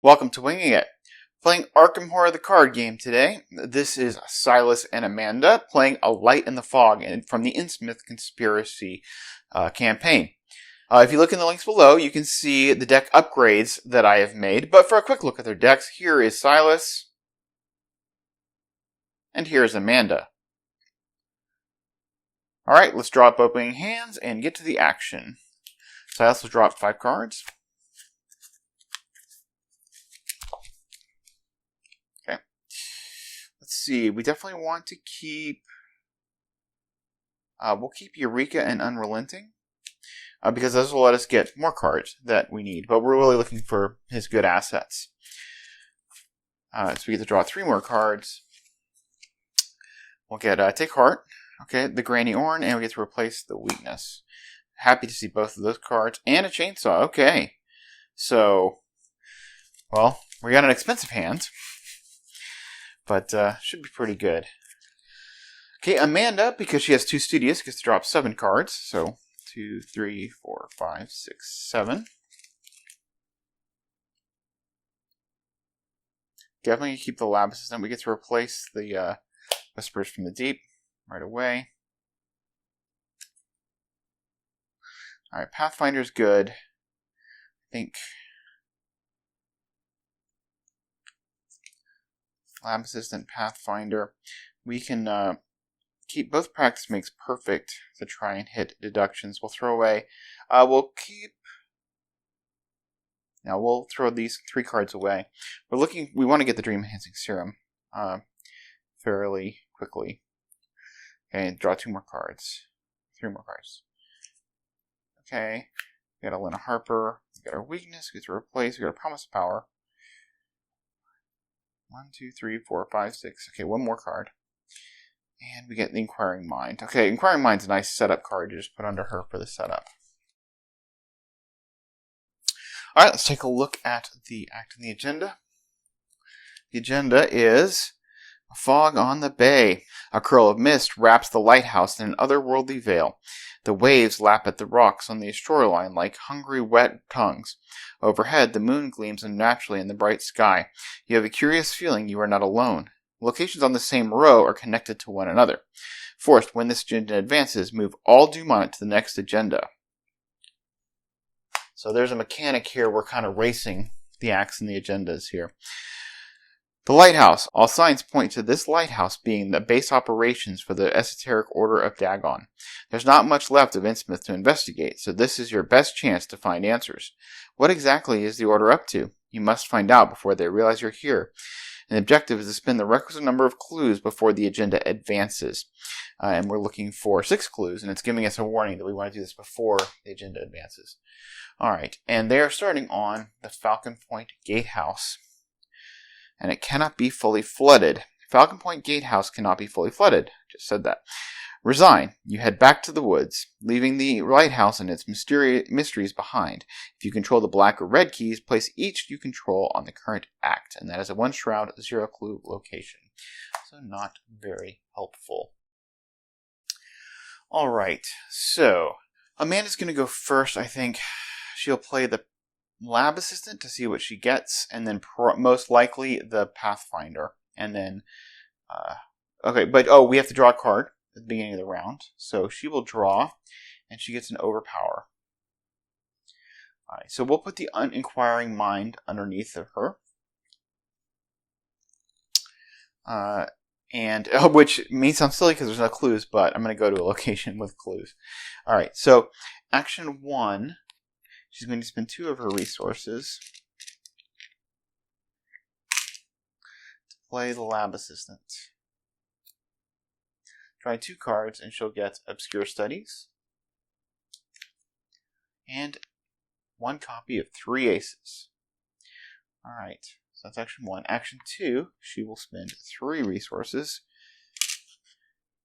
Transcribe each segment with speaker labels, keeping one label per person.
Speaker 1: Welcome to Winging It. Playing Arkham Horror the card game today. This is Silas and Amanda playing A Light in the Fog from the Innsmouth Conspiracy campaign. If you look in the links below, you can see the deck upgrades that I have made. But for a quick look at their decks, here is Silas. And here is Amanda. Alright, let's draw up opening hands and get to the action. Silas will draw up 5 cards. Okay. Let's see, we definitely want to keep... we'll keep Eureka and Unrelenting. Because those will let us get more cards that we need. But we're really looking for his good assets. So we get to draw 3 more cards. We'll get Take Heart. Okay, the Granny Orn, and we get to replace the Weakness. Happy to see both of those cards. And a Chainsaw. Okay. So, well, we got an expensive hand. But should be pretty good. Okay, Amanda, because she has 2 Studious, gets to drop 7 cards. So, 2, 3, 4, 5, 6, 7. Definitely keep the lab assistant. We get to replace the Whispers from the Deep right away. Alright, Pathfinder's good. I think Lab Assistant, Pathfinder. We can keep both Practice Makes Perfect to try and hit deductions. We'll throw away. We'll throw these 3 cards away. We want to get the Dream Enhancing Serum fairly quickly. Okay, draw 2 more cards. 3 more cards. Okay, we got a Lena Harper. We got our Weakness. We get to replace. We got a Promise of Power. 1, 2, 3, 4, 5, 6. Okay, 1 more card. And we get the Inquiring Mind. Okay, Inquiring Mind's a nice setup card to just put under her for the setup. Alright, let's take a look at the act and the agenda. The agenda is a fog on the bay. A curl of mist wraps the lighthouse in an otherworldly veil. The waves lap at the rocks on the shoreline like hungry, wet tongues. Overhead, the moon gleams unnaturally in the bright sky. You have a curious feeling you are not alone. Locations on the same row are connected to one another. Fourth, when this agenda advances, move all Dumont to the next agenda. So there's a mechanic here. We're kind of racing the acts and the agendas here. The lighthouse. All signs point to this lighthouse being the base operations for the esoteric order of Dagon. There's not much left of Innsmouth to investigate, so this is your best chance to find answers. What exactly is the order up to? You must find out before they realize you're here. And the objective is to spin the requisite number of clues before the agenda advances. And we're looking for 6 clues, and it's giving us a warning that we want to do this before the agenda advances. Alright, and they are starting on the Falcon Point Gatehouse. And it cannot be fully flooded. Falcon Point Gatehouse cannot be fully flooded. Just said that. Resign. You head back to the woods, leaving the lighthouse and its mysteries behind. If you control the black or red keys, place each you control on the current act. And that is a 1 shroud, 0 clue location. So not very helpful. Alright, so Amanda's going to go first, I think. She'll play the Lab Assistant to see what she gets, and then most likely the Pathfinder. And then, we have to draw a card at the beginning of the round. So she will draw, and she gets an Overpower. Alright, so we'll put the Uninquiring Mind underneath of her. Which may sound silly because there's no clues, but I'm going to go to a location with clues. Alright, so action 1. She's going to spend 2 of her resources to play the Lab Assistant. Try 2 cards, and she'll get Obscure Studies and 1 copy of 3 Aces. Alright, so that's action 1. Action 2, she will spend 3 resources,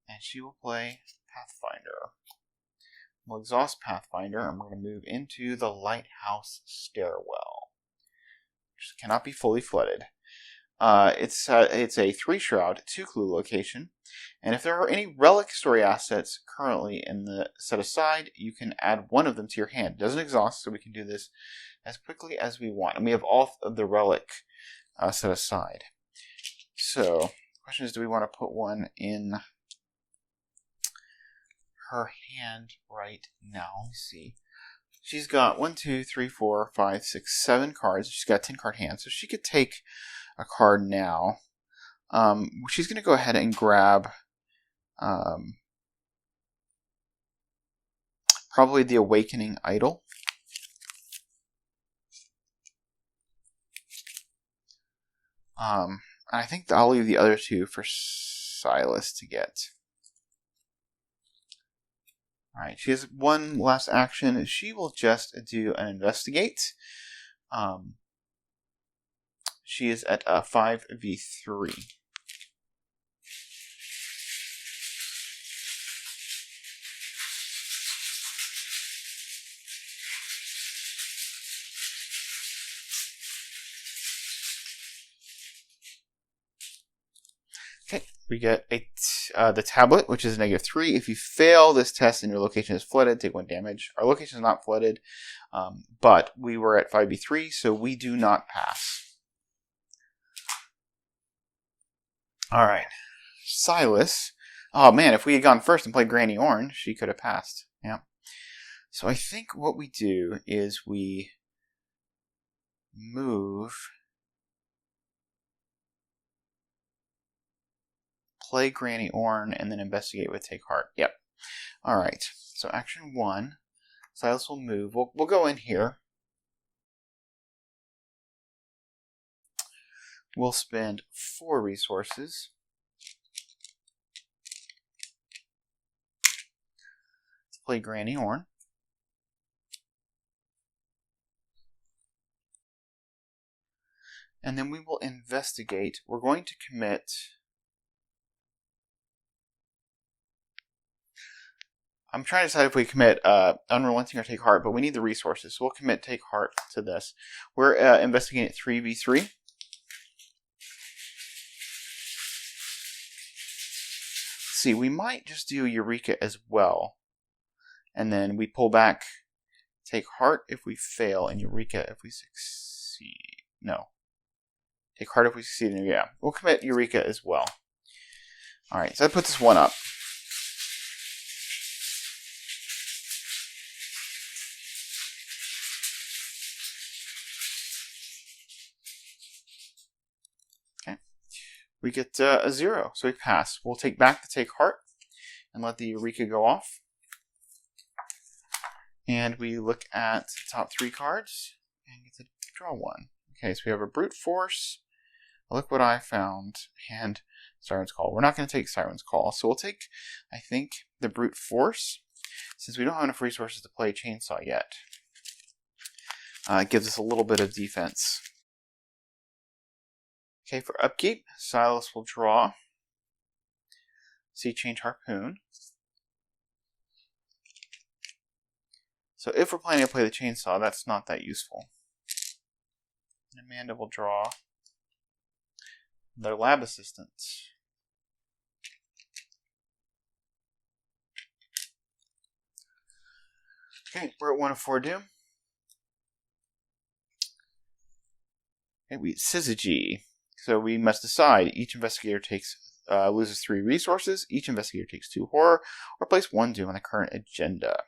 Speaker 1: and she will play Pathfinder. We'll exhaust Pathfinder, and we're going to move into the Lighthouse Stairwell, which cannot be fully flooded. It's a 3 shroud, 2 clue location. And if there are any relic story assets currently in the set aside, you can add one of them to your hand. It doesn't exhaust, so we can do this as quickly as we want. And we have all of the relic set aside. So, the question is, do we want to put one in her hand right now? Let me see. She's got 1, 2, 3, 4, 5, 6, 7 cards. She's got a 10 card hand, so she could take a card now. She's going to go ahead and grab probably the Awakening Idol. I think I'll leave the other 2 for Silas to get. Alright, she has one last action. She will just do an investigate. She is at 5v3. Okay, we get the tablet, which is -3. If you fail this test and your location is flooded, take 1 damage. Our location is not flooded, but we were at 5v3, so we do not pass. Alright, Silas. Oh man, if we had gone first and played Granny Orange, she could have passed. Yeah. So I think what we do is we move, play Granny Orange, and then investigate with Take Heart. Yep. Alright, so action 1. Silas will move. We'll go in here. We'll spend 4 resources to play Granny Orange. And then we will investigate. We're going to commit... I'm trying to decide if we commit Unrelenting or Take Heart, but we need the resources, so we'll commit Take Heart to this. We're investigating at 3v3. Let's see, we might just do Eureka as well. And then we pull back Take Heart if we fail, and Eureka if we succeed. No. Take Heart if we succeed, and yeah. We'll commit Eureka as well. Alright, so that puts this one up. We get a 0, so we pass. We'll take back the Take Heart and let the Eureka go off. And we look at the top 3 cards and get to draw 1. Okay, so we have a Brute Force, a Liquid Eye Found, and Siren's Call. We're not going to take Siren's Call, so we'll take, I think, the Brute Force, since we don't have enough resources to play Chainsaw yet. It gives us a little bit of defense. Okay, for upkeep, Silas will draw Sea Change Harpoon. So if we're planning to play the Chainsaw, that's not that useful. And Amanda will draw their Lab Assistant. Okay, we're at 1 of 4 doom. Okay, we Syzygy. So we must decide. Each investigator loses 3 resources. Each investigator takes 2 horror, or place 1 doom on the current agenda.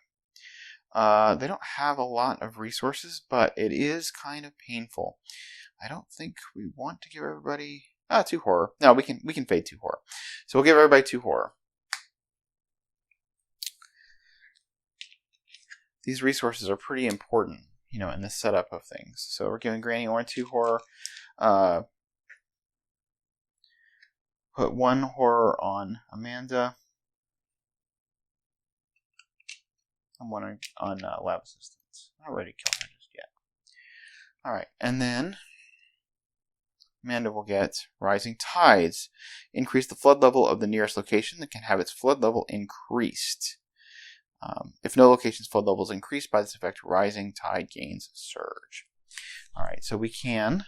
Speaker 1: They don't have a lot of resources, but it is kind of painful. I don't think we want to give everybody 2 horror. No, we can fade 2 horror. So we'll give everybody 2 horror. These resources are pretty important, in this setup of things. So we're giving Granny Orange 2 horror. Put 1 horror on Amanda. And 1 on Lab Assistants. Not ready to kill her just yet. Alright, and then Amanda will get Rising Tides. Increase the flood level of the nearest location that can have its flood level increased. If no location's flood level is increased by this effect, Rising Tide gains Surge. Alright, so we can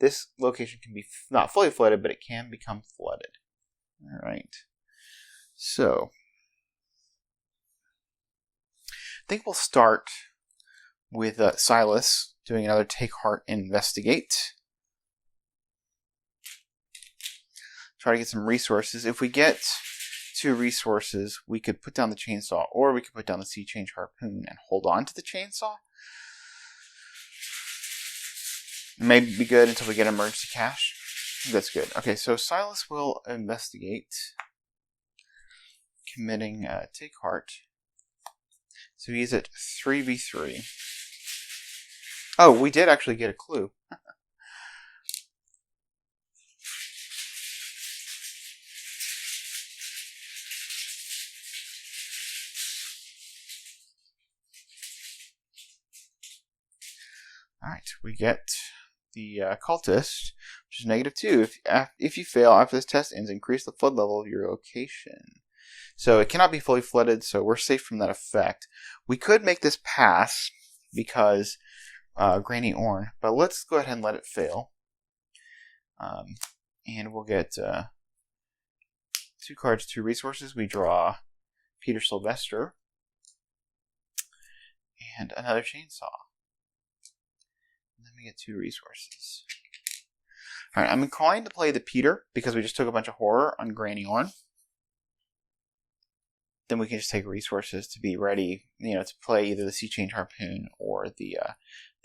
Speaker 1: this location can be not fully flooded, but it can become flooded. All right. So I think we'll start with Silas doing another Take Heart Investigate. Try to get some resources. If we get 2 resources, we could put down the chainsaw, or we could put down the sea change harpoon and hold on to the chainsaw. It may be good until we get emergency cash. That's good. Okay, so Silas will investigate, committing Take Heart. So he's at 3v3. Oh, we did actually get a clue. Alright, we get the cultist, which is -2. If you fail after this test ends, increase the flood level of your location. So it cannot be fully flooded, so we're safe from that effect. We could make this pass because Granny Orn, but let's go ahead and let it fail. And we'll get 2 cards, 2 resources. We draw Peter Sylvester and another chainsaw. And then we get 2 resources. Alright, I'm inclined to play the Peter because we just took a bunch of horror on Granny Orn. Then we can just take resources to be ready, to play either the Sea Change Harpoon or the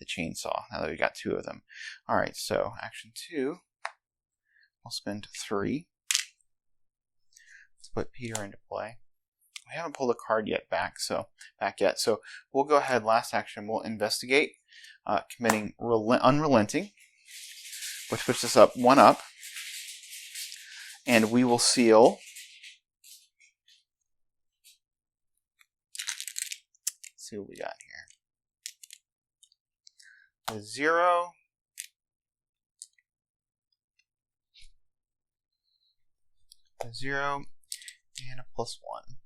Speaker 1: chainsaw, now that we got 2 of them. Alright, so action 2. I'll spend 3. Let's put Peter into play. We haven't pulled a card back yet, so we'll go ahead, last action, we'll investigate, committing Unrelenting, which puts us up 1 up, and we will seal see what we got here. A 0. A 0. And a +1.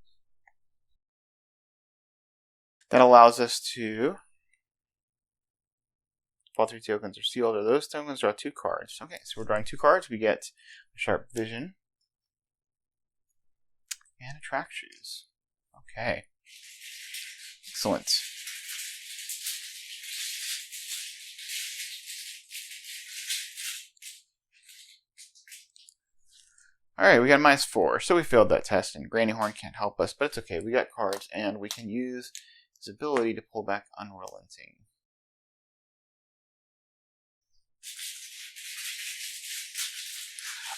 Speaker 1: That allows us to all 3 tokens are sealed, or those tokens draw 2 cards. Okay, so we're drawing 2 cards. We get a Sharp Vision and a Track Shoes. Okay. Excellent. Alright, we got a -4, so we failed that test, and Granny Horn can't help us, but it's okay. We got cards, and we can use his ability to pull back Unrelenting.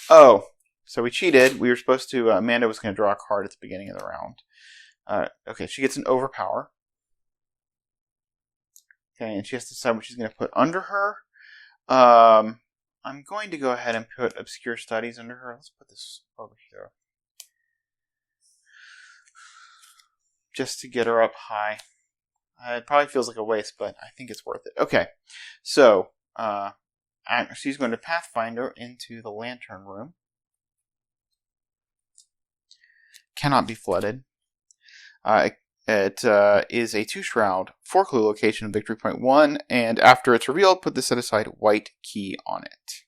Speaker 1: Oh, so we cheated. We were supposed to, Amanda was going to draw a card at the beginning of the round. Okay, she gets an Overpower. Okay, and she has to decide what she's going to put under her. I'm going to go ahead and put Obscure Studies under her. Let's put this over here. Just to get her up high. It probably feels like a waste, but I think it's worth it. Okay, so she's going to Pathfinder into the Lantern Room. Cannot be flooded. It is a 2-shroud, 4-clue location, victory point 1, and after it's revealed, put the set-aside white key on it.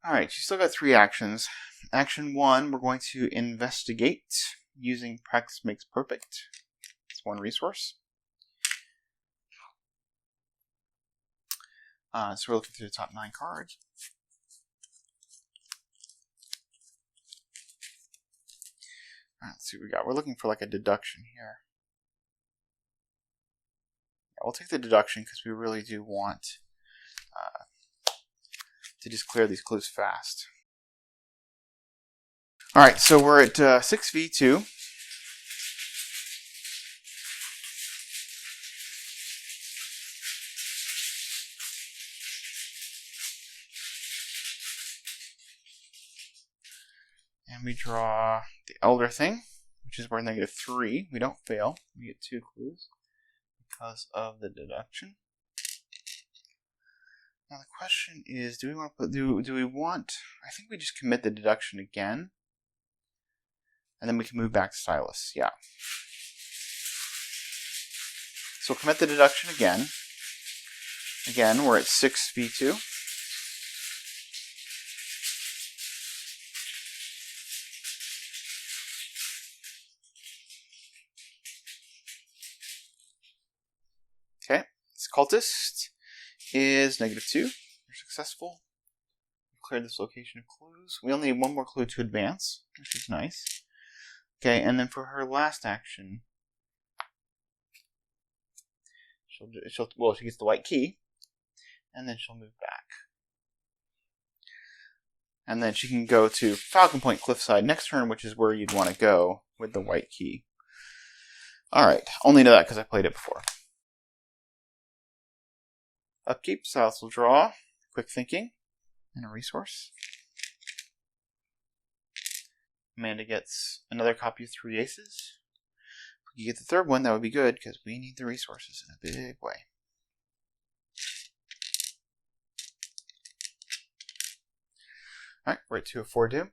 Speaker 1: Alright, she's still got 3 actions. Action 1, we're going to investigate using Practice Makes Perfect. It's 1 resource. So we're looking through the top 9 cards. Alright, let's see what we got. We're looking for like a deduction here. Yeah, we'll take the deduction because we really do want to just clear these clues fast. Alright, so we're at 6v2. And we draw the Elder Thing, which is worth -3. We don't fail. We get 2 clues. because of the deduction. Now the question is, do we want to put, do we want, I think we just commit the deduction again, and then we can move back to Silas. Yeah. So we'll commit the deduction again. Again, we're at 6v2. Okay, this cultist is -2. We're successful. We've cleared this location of clues. We only need one more clue to advance, which is nice. Okay, and then for her last action, she gets the white key, and then she'll move back. And then she can go to Falcon Point Cliffside next turn, which is where you'd want to go with the white key. Alright, only know that because I played it before. Upkeep, Silas will draw Quick Thinking and a resource. Amanda gets another copy of 3 Aces. If we could get the third one, that would be good because we need the resources in a big way. Alright, we're at 2 of 4 doom.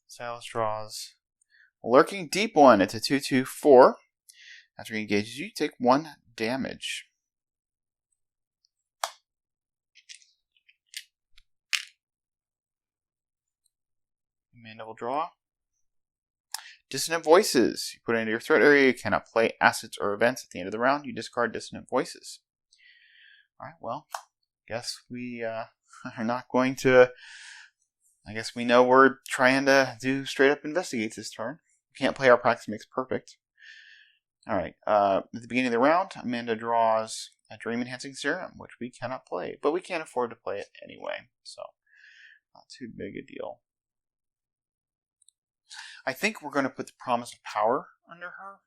Speaker 1: Silas draws a Lurking Deep one. It's a 2/2/4. After he engages you, take 1 damage. Amanda will draw Dissonant Voices. You put it into your threat area. You cannot play assets or events at the end of the round. You discard Dissonant Voices. Alright, well, guess we are not going to... I guess we know we're trying to do straight up investigates this turn. We can't play our practice makes perfect. Alright, at the beginning of the round, Amanda draws a Dream Enhancing Serum, which we cannot play, but we can't afford to play it anyway, so not too big a deal. I think we're going to put the Promise of Power under her.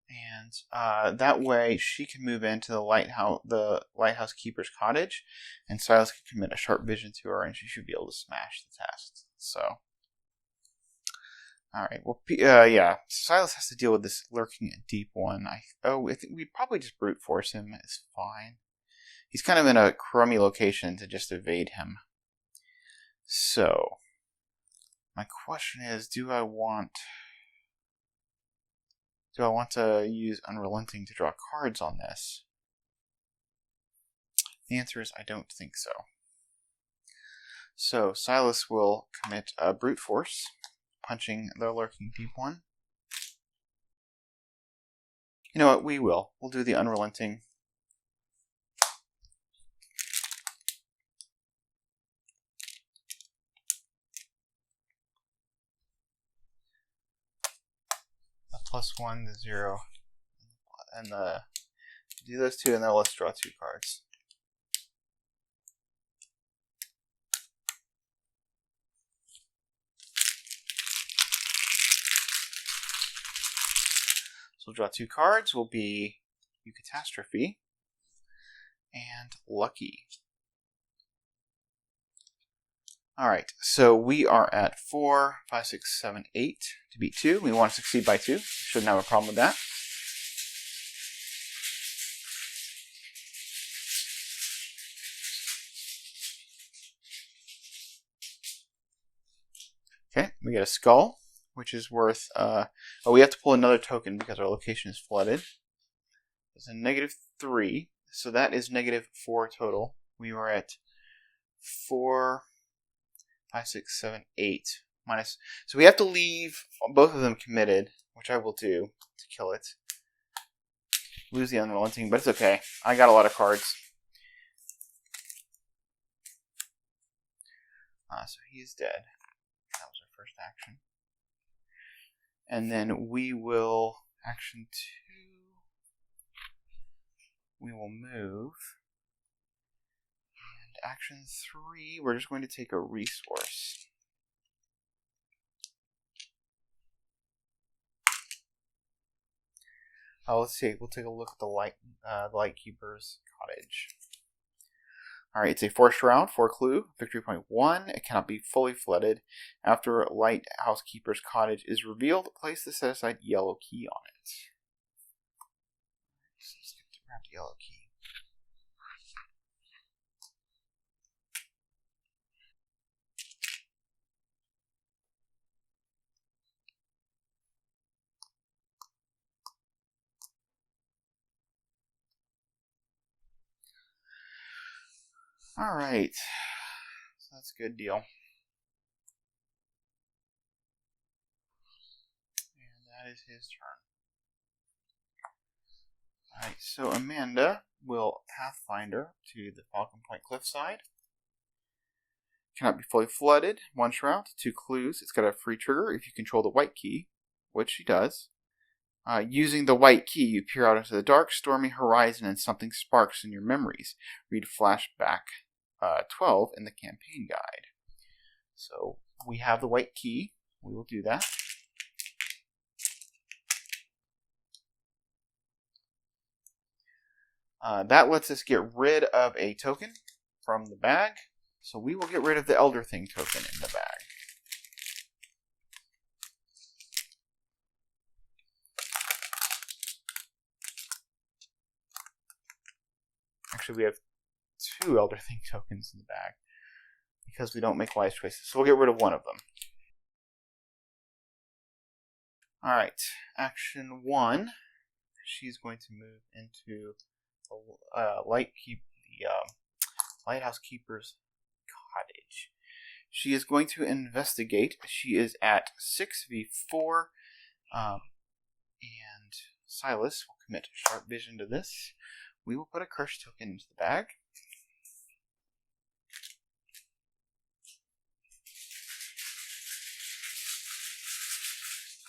Speaker 1: And that way she can move into the lighthouse keeper's cottage, and Silas can commit a Sharp Vision to her, and she should be able to smash the test. So, all right. Well, yeah. Silas has to deal with this Lurking Deep one. I think we probably just brute force him. It's fine. He's kind of in a crummy location to just evade him. So, my question is, do I want to use Unrelenting to draw cards on this? The answer is I don't think so. So Silas will commit a Brute Force, punching the Lurking Deep one. You know what? We will. We'll do the Unrelenting. +1 to 0, and do those 2, and then let's draw 2 cards. So we'll draw 2 cards. Will be Catastrophe and Lucky. Alright, so we are at 4, 5, 6, 7, 8 to beat 2. We want to succeed by 2. Shouldn't have a problem with that. Okay, we get a Skull, which is worth... we have to pull another token because our location is flooded. It's a -3, so that is -4 total. We are at 4... 5, 6, 7, 8 minus. So we have to leave both of them committed, which I will do to kill it. Lose the Unrelenting, but it's okay. I got a lot of cards. So he is dead. That was our first action. And then we will, action 2, we will move. Action 3, we're just going to take a resource. Let's see. We'll take a look at the Lightkeeper's Cottage. Alright, it's a forced round, 4 clue, victory point 1. It cannot be fully flooded. After Lighthouse Keeper's Cottage is revealed, place the set aside yellow key on it. yellow key. Alright, so that's a good deal. And that is his turn. Alright, so Amanda will Pathfinder to the Falcon Point cliffside. Cannot be fully flooded. 1 shroud, 2 clues. It's got a free trigger if you control the white key, which she does. Using the white key, you peer out into the dark, stormy horizon and something sparks in your memories. Read flashback 12 in the campaign guide. So we have the white key. We will do that. That lets us get rid of a token from the bag. So we will get rid of the Elder Thing token in the bag. Actually, we have 2 Elder Thing tokens in the bag because we don't make wise choices. So we'll get rid of one of them. Alright, action 1. She's going to move into the Lighthouse Keeper's cottage. She is going to investigate. She is at 6v4, and Silas will commit sharp vision to this. We will put a curse token into the bag.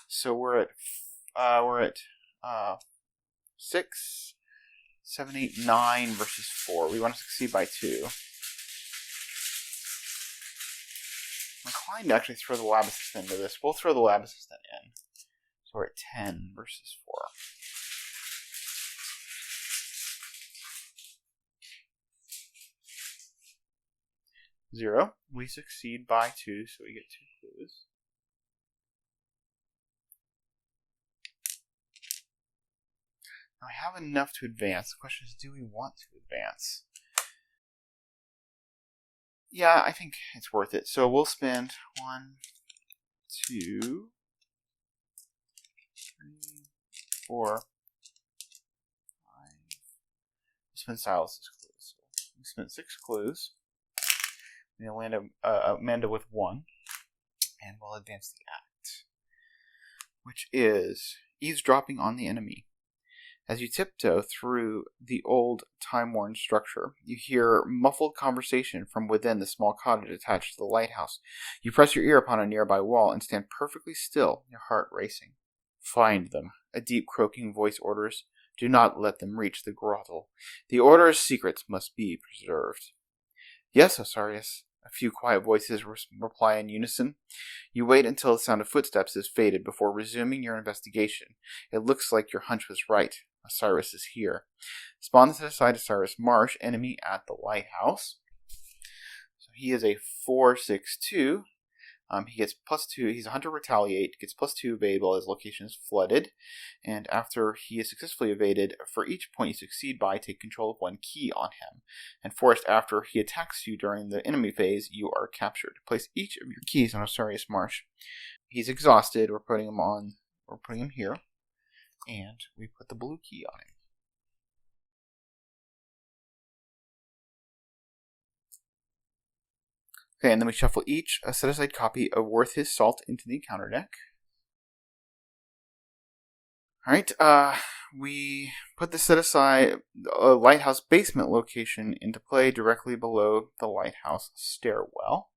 Speaker 1: So we're at 6, 7, 8, 9 versus 4. We want to succeed by 2. I'm inclined to actually throw the lab assistant into this. We'll throw the lab assistant in. So we're at 10 versus 4. Zero. We succeed by 2, so we get 2 clues. Now I have enough to advance. The question is, do we want to advance? Yeah, I think it's worth it. So we'll spend 1, 2, 3, 4, 5. We'll spend Silas's clues. So we spent 6 clues. We'll land Amanda with 1, and we'll advance the act, which is eavesdropping on the enemy. As you tiptoe through the old, time-worn structure, you hear muffled conversation from within the small cottage attached to the lighthouse. You press your ear upon a nearby wall and stand perfectly still, your heart racing. Find them, a deep croaking voice orders. Do not let them reach the grotto. The Order's secrets must be preserved. Yes, Osiris. A few quiet voices reply in unison. You wait until the sound of footsteps has faded before resuming your investigation. It looks like your hunch was right. Osiris is here. Spawn set aside Osiris Marsh, enemy at the lighthouse. So he is a 4/6/2. He gets +2. He's a Hunter Retaliate. Gets +2 evade while his location is flooded. And after he is successfully evaded, for each point you succeed by, take control of 1 key on him. And forced after he attacks you during the enemy phase, you are captured. Place each of your keys on Osiris Marsh. He's exhausted. We're putting him here. And we put the blue key on him. Okay, and then we shuffle each a set-aside copy of Worth His Salt into the encounter deck. Alright, we put the set-aside lighthouse basement location into play directly below the lighthouse stairwell.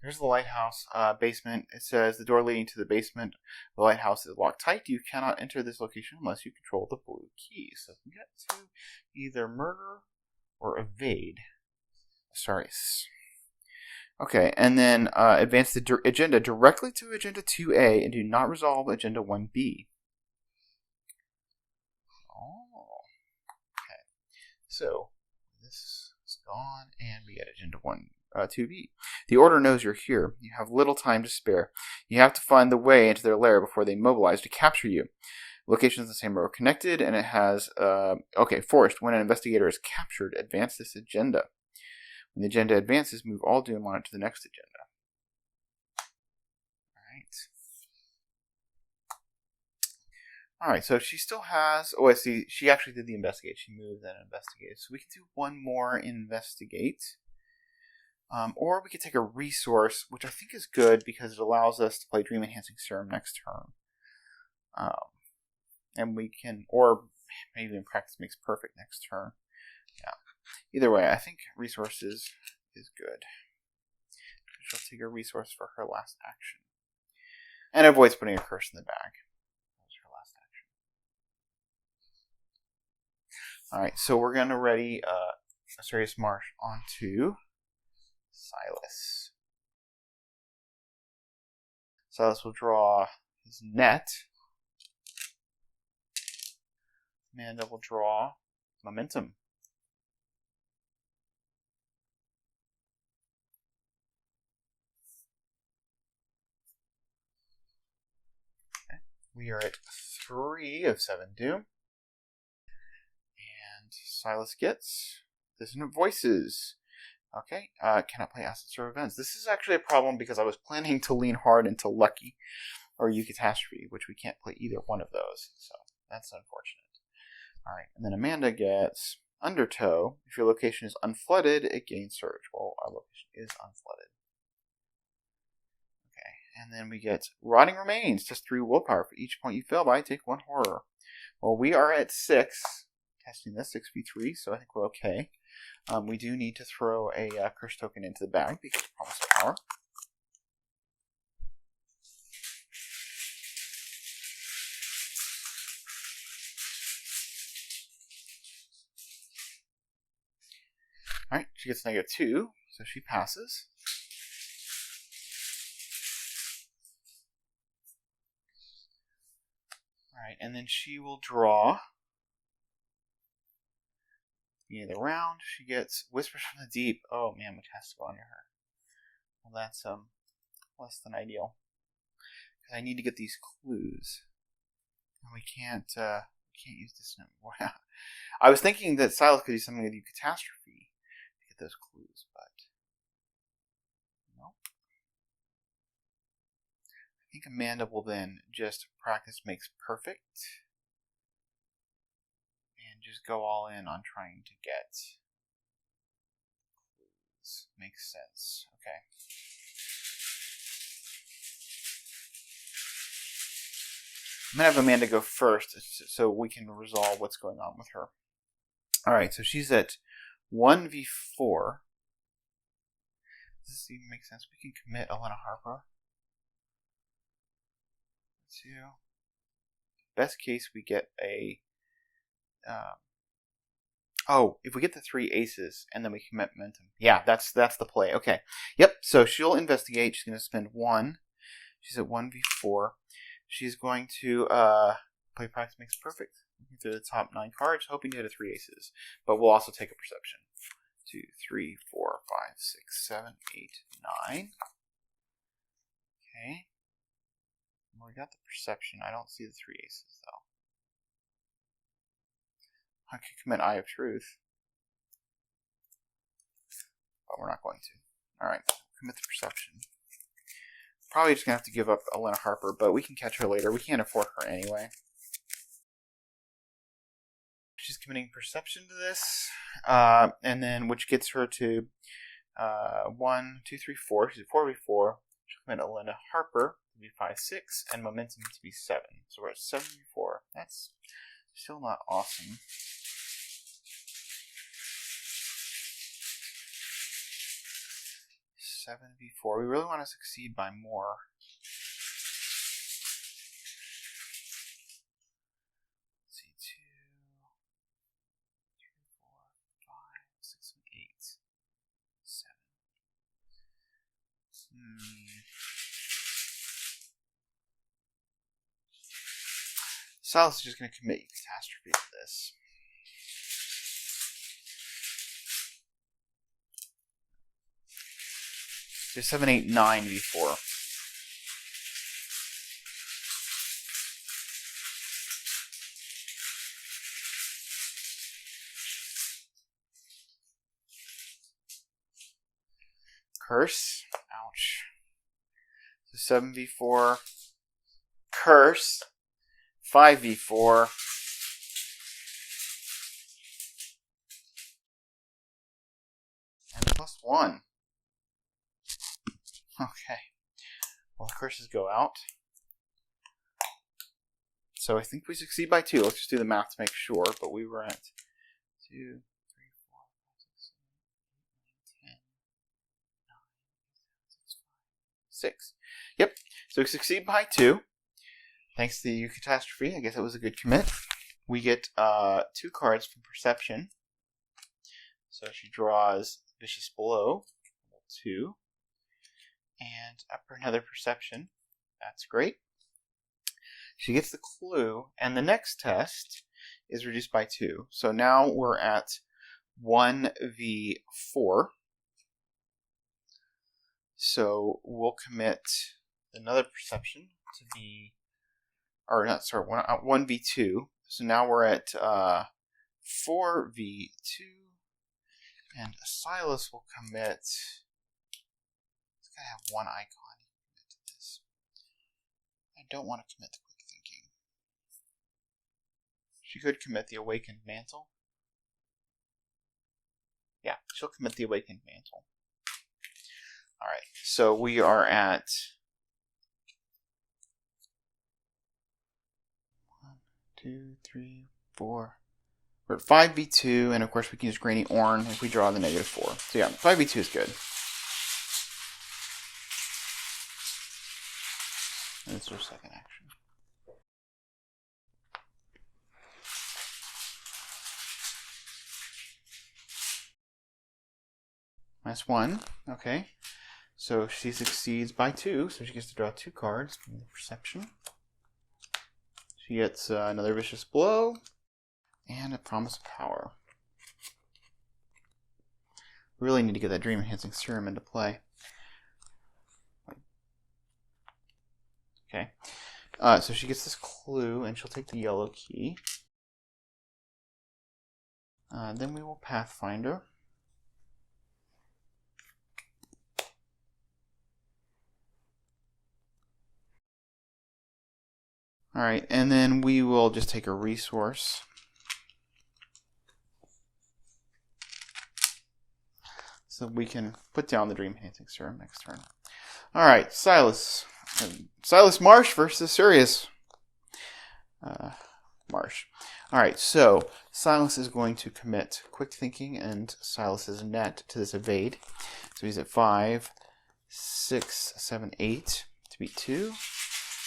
Speaker 1: Here's the lighthouse basement. It says the door leading to the basement. The lighthouse is locked tight. You cannot enter this location unless you control the blue key. So we get to either murder or evade Osiris. Okay, and then advance the agenda directly to Agenda 2A and do not resolve Agenda 1B. Oh, okay. So this is gone, and we get Agenda 2B. The Order knows you're here. You have little time to spare. You have to find the way into their lair before they mobilize to capture you. Locations in the same row are connected, and it has, forced. When an investigator is captured, advance this agenda. When the agenda advances, move all Doom on it to the next agenda. Alright, so she still has... Oh, I see. She actually did the investigate. She moved and investigated. So we can do one more investigate. Or we could take a resource, which I think is good because it allows us to play Dream Enhancing Serum next turn. And we can... Or maybe in Practice Makes Perfect next turn. Yeah. Either way, I think resources is good. She'll take a resource for her last action. And avoids putting a curse in the bag. Alright, so we're going to ready a Serious Marsh onto Silas. Silas will draw his net. Amanda will draw Momentum. Okay. We are at 3 of 7 Doom. Silas gets Dissonant Voices. Okay, cannot play assets or events. This is actually a problem because I was planning to lean hard into Lucky or Eucatastrophe, which we can't play either one of those, so that's unfortunate. Alright, and then Amanda gets Undertow. If your location is unflooded, it gains Surge. Well, our location is unflooded. Okay, and then we get Rotting Remains. Just 3 willpower. For each point you fail by, take 1 horror. Well, we are at 6. Testing this 6v3, so I think we're okay. We do need to throw a curse token into the bag because of Promise of Power. Alright, she gets -2, so she passes. Alright, and then she will draw. Beginning of the round, she gets Whispers from the Deep. Oh man, which has to go under her. Well, that's less than ideal. Because I need to get these clues. And we can't use this number. I was thinking that Silas could do something with Eucatastrophe to get those clues, but nope. I think Amanda will then just Practice Makes Perfect. Just go all in on trying to get clues. Makes sense. Okay. I'm going to have Amanda go first so we can resolve what's going on with her. Alright, so she's at 1v4. Does this even make sense? We can commit Elena Harper. 2. Best case, we get a... if we get the 3 aces and then we commit Momentum. Yeah, that's the play. Okay. Yep, so she'll investigate. She's going to spend 1. She's at 1v4. She's going to play Practice Makes Perfect. Looking through the top 9 cards, hoping to hit a 3 aces. But we'll also take a Perception. 2, 3, 4, 5, 6, 7, 8, 9. Okay. Well, we got the Perception. I don't see the 3 aces, though. I could commit Eye of Truth. But we're not going to. Alright, commit the Perception. Probably just going to have to give up Elena Harper, but we can catch her later. We can't afford her anyway. She's committing Perception to this. And then, which gets her to 1, 2, 3, 4. She's at 4v4. She'll commit Elena Harper to be 5, 6, and Momentum to be 7. So we're at 7v4. That's still not awesome. Seven v4. We really want to succeed by more. Let's see, 2, 3, 4, 5, 6, 8, 7. Silas is just going to commit Catastrophe to this. There's 7, 8, 9 v4. Curse. Ouch. So 7v4. Curse. 5v4. And +1. Okay. Well, the curses go out. So I think we succeed by 2. Let's just do the math to make sure. But we were at 2, 3, 4, 5, 6, 7, 8, 9, 10, 9, 6. Yep. So we succeed by 2. Thanks to the catastrophe. I guess it was a good commit. We get 2 cards from Perception. So she draws Vicious Blow, 2. And up for another Perception. That's great. She gets the clue, and the next test is reduced by 2. So now we're at 1v4. So we'll commit another Perception to be, or not, sorry, 1v2. So now we're at 4v2. And Silas will commit. It's got to have one icon to commit to this. I don't want to commit the Quick Thinking. She could commit the Awakened Mantle. Yeah, she'll commit the Awakened Mantle. Alright, so we are at 1, 2, 3, 4. We're at 5v2, and of course we can use Granny Orn if we draw the -4. So yeah, 5v2 is good. And it's our second action. -1, okay. So she succeeds by 2, so she gets to draw 2 cards from the Perception. She gets another Vicious Blow. And a Promise of Power. We really need to get that Dream Enhancing Serum into play. Okay. So she gets this clue, and she'll take the yellow key. Then we will Pathfinder. Alright, and then we will just take a resource. So we can put down the Dream Enhancing Serum next turn. Alright, Silas. Silas Marsh versus Sirius. Marsh. Alright, so Silas is going to commit Quick Thinking and Silas's net to this evade. So he's at 5, 6, 7, 8 to beat 2.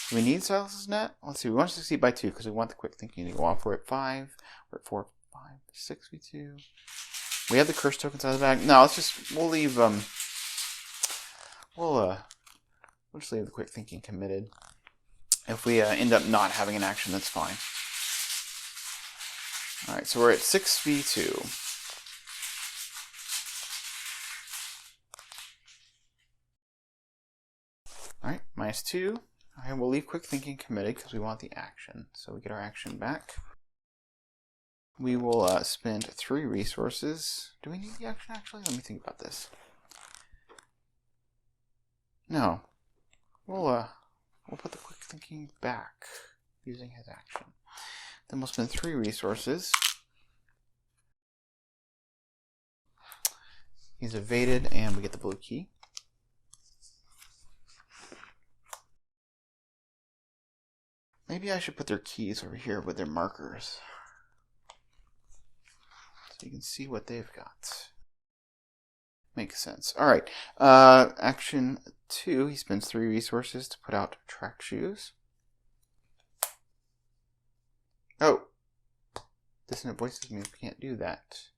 Speaker 1: Do we need Silas's net? Let's see, we want to succeed by 2 because we want the Quick Thinking to go off. We're at 5, we're at 4, 5, 6 v2. We have the curse tokens out of the bag. No, we'll leave, we'll just leave the Quick Thinking committed. If we end up not having an action, that's fine. Alright, so we're at 6v2. Alright, -2. Alright, we'll leave Quick Thinking committed because we want the action. So we get our action back. We will spend 3 resources. Do we need the action, actually? Let me think about this. No. We'll put the Quick Thinking back using his action. Then we'll spend 3 resources. He's evaded, and we get the blue key. Maybe I should put their keys over here with their markers. So you can see what they've got. Makes sense. Alright. Action 2, he spends 3 resources to put out Track Shoes. Oh! Dissonant Voices means we can't do that.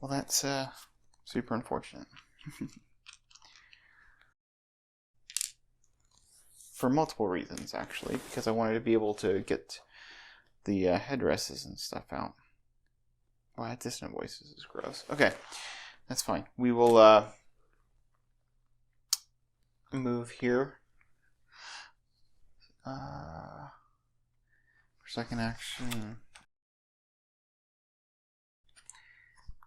Speaker 1: Well, that's super unfortunate. For multiple reasons, actually. Because I wanted to be able to get the headdresses and stuff out. Well, Dissonant Voices is gross. Okay, that's fine. We will move here. For second action.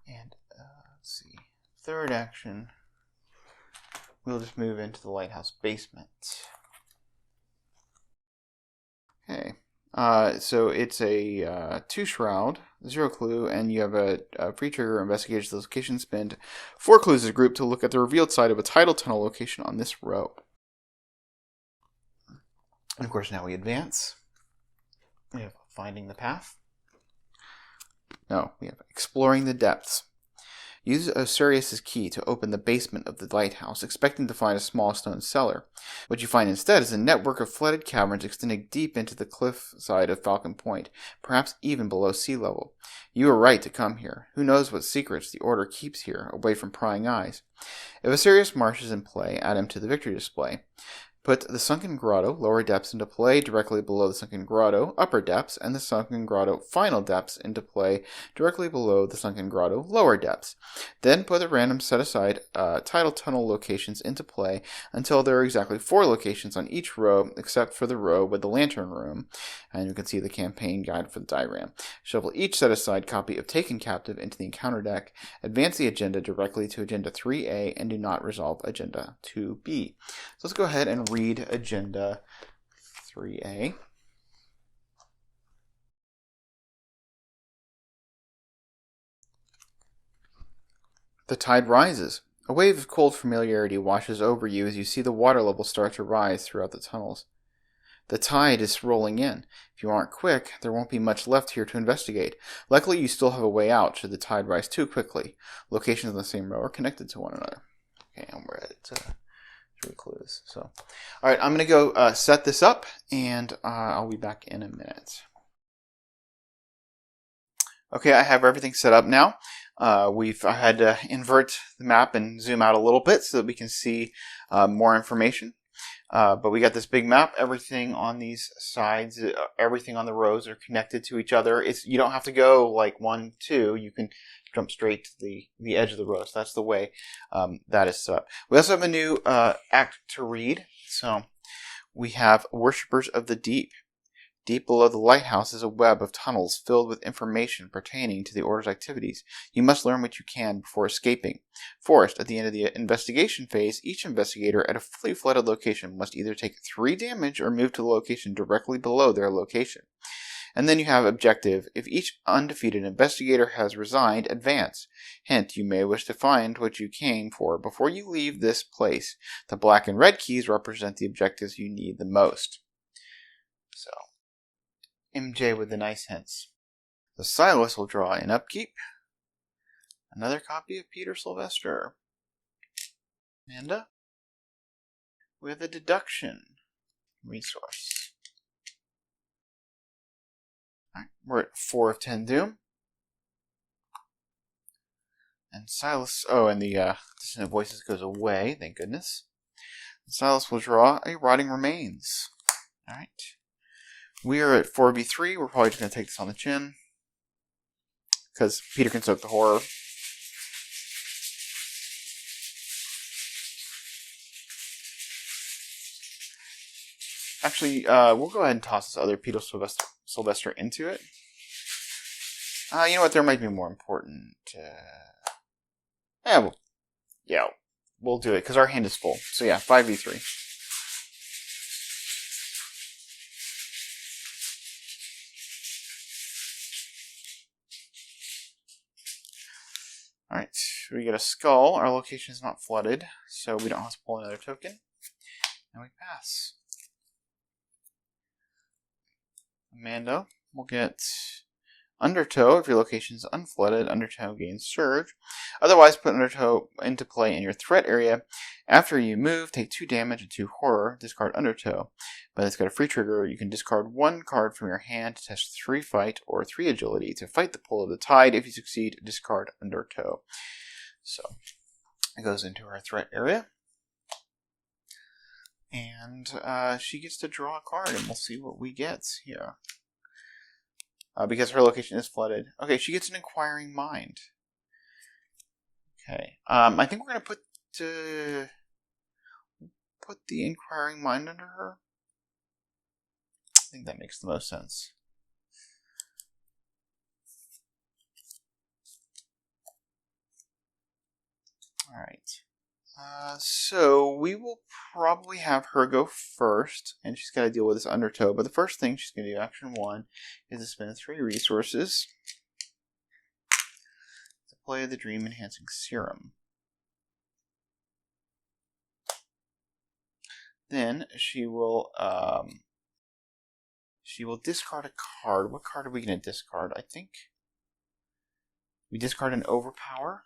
Speaker 1: And let's see. Third action. we'll just move into the lighthouse basement. Okay. So it's a 2 shroud, 0 clue, and you have a free trigger investigates the location. Spend 4 clues as a group to look at the revealed side of a tidal tunnel location on this row. And of course, now we advance. We have finding the path. No, we have exploring the depths. Use Osirius's key to open the basement of the lighthouse, expecting to find a small stone cellar. What you find instead is a network of flooded caverns extending deep into the cliff side of Falcon Point, perhaps even below sea level. You were right to come here. Who knows what secrets the Order keeps here, away from prying eyes. If Osirius Marsh is in play, add him to the victory display. Put the Sunken Grotto, lower depths, into play directly below the Sunken Grotto, upper depths, and the Sunken Grotto, final depths, into play directly below the Sunken Grotto, lower depths. Then put the random set-aside tidal tunnel locations into play until there are exactly 4 locations on each row, except for the row with the lantern room. And you can see the campaign guide for the diagram. Shuffle each set-aside copy of Taken Captive into the encounter deck, advance the agenda directly to Agenda 3A, and do not resolve Agenda 2B. So let's go ahead and read Agenda 3A. The tide rises. A wave of cold familiarity washes over you as you see the water level start to rise throughout the tunnels. The tide is rolling in. If you aren't quick, there won't be much left here to investigate. Luckily, you still have a way out should the tide rise too quickly. Locations in the same row are connected to one another. Okay, and we're at 3 clues. So, all right, I'm going to go set this up, and I'll be back in a minute. Okay, I have everything set up now. I had to invert the map and zoom out a little bit so that we can see more information. But we got this big map. Everything on these sides, everything on the rows are connected to each other. You don't have to go like 1, 2. You can jump straight to the edge of the row. So that's the way that is set up. We also have a new act to read. So we have Worshippers of the Deep. Deep below the lighthouse is a web of tunnels filled with information pertaining to the Order's activities. You must learn what you can before escaping. Forest, at the end of the investigation phase, each investigator at a fully flooded location must either take 3 damage or move to the location directly below their location. And then you have objective. If each undefeated investigator has resigned, advance. Hint, you may wish to find what you came for before you leave this place. The black and red keys represent the objectives you need the most. So, MJ with the nice hints. The Silas will draw an upkeep. Another copy of Peter Sylvester. Amanda with a deduction resource. Alright, we're at 4 of 10 Doom. And Silas, and the dissonant voices goes away, thank goodness. And Silas will draw a Rotting Remains. Alright. We are at 4v3. We're probably just going to take this on the chin. Because Peter can soak the horror. Actually, we'll go ahead and toss this other Peter Sylvester into it. You know what? There might be more important. We'll do it because our hand is full. So yeah, 5v3. Alright, we get a skull. Our location is not flooded, so we don't have to pull another token. And we pass. Amanda will get Undertow. If your location is unflooded, Undertow gains Surge. Otherwise, put Undertow into play in your threat area. After you move, take 2 damage and 2 horror. Discard Undertow. But it's got a free trigger. You can discard 1 card from your hand to test 3 fight or 3 agility to fight the pull of the tide. If you succeed, discard Undertow. So it goes into her threat area. And she gets to draw a card, and we'll see what we get here. Because her location is flooded. Okay, she gets an Inquiring Mind. Okay, I think we're going to put the Inquiring Mind under her. I think that makes the most sense. Alright, So we will probably have her go first, and she's got to deal with this undertow. But the first thing she's going to do, action 1, is to spend 3 resources to play the Dream Enhancing Serum. Then she will discard a card. What card are we going to discard? I think we discard an Overpower.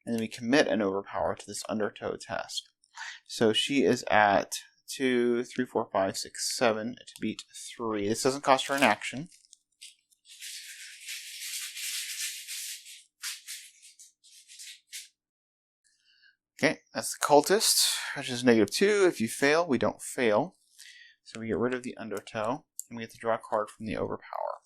Speaker 1: And then we commit an Overpower to this undertow test. So she is at 2, 3, 4, 5, 6, 7 to beat 3. This doesn't cost her an action. Okay, that's the Cultist, which is -2. If you fail, we don't fail. So we get rid of the undertow, and we get to draw a card from the Overpower.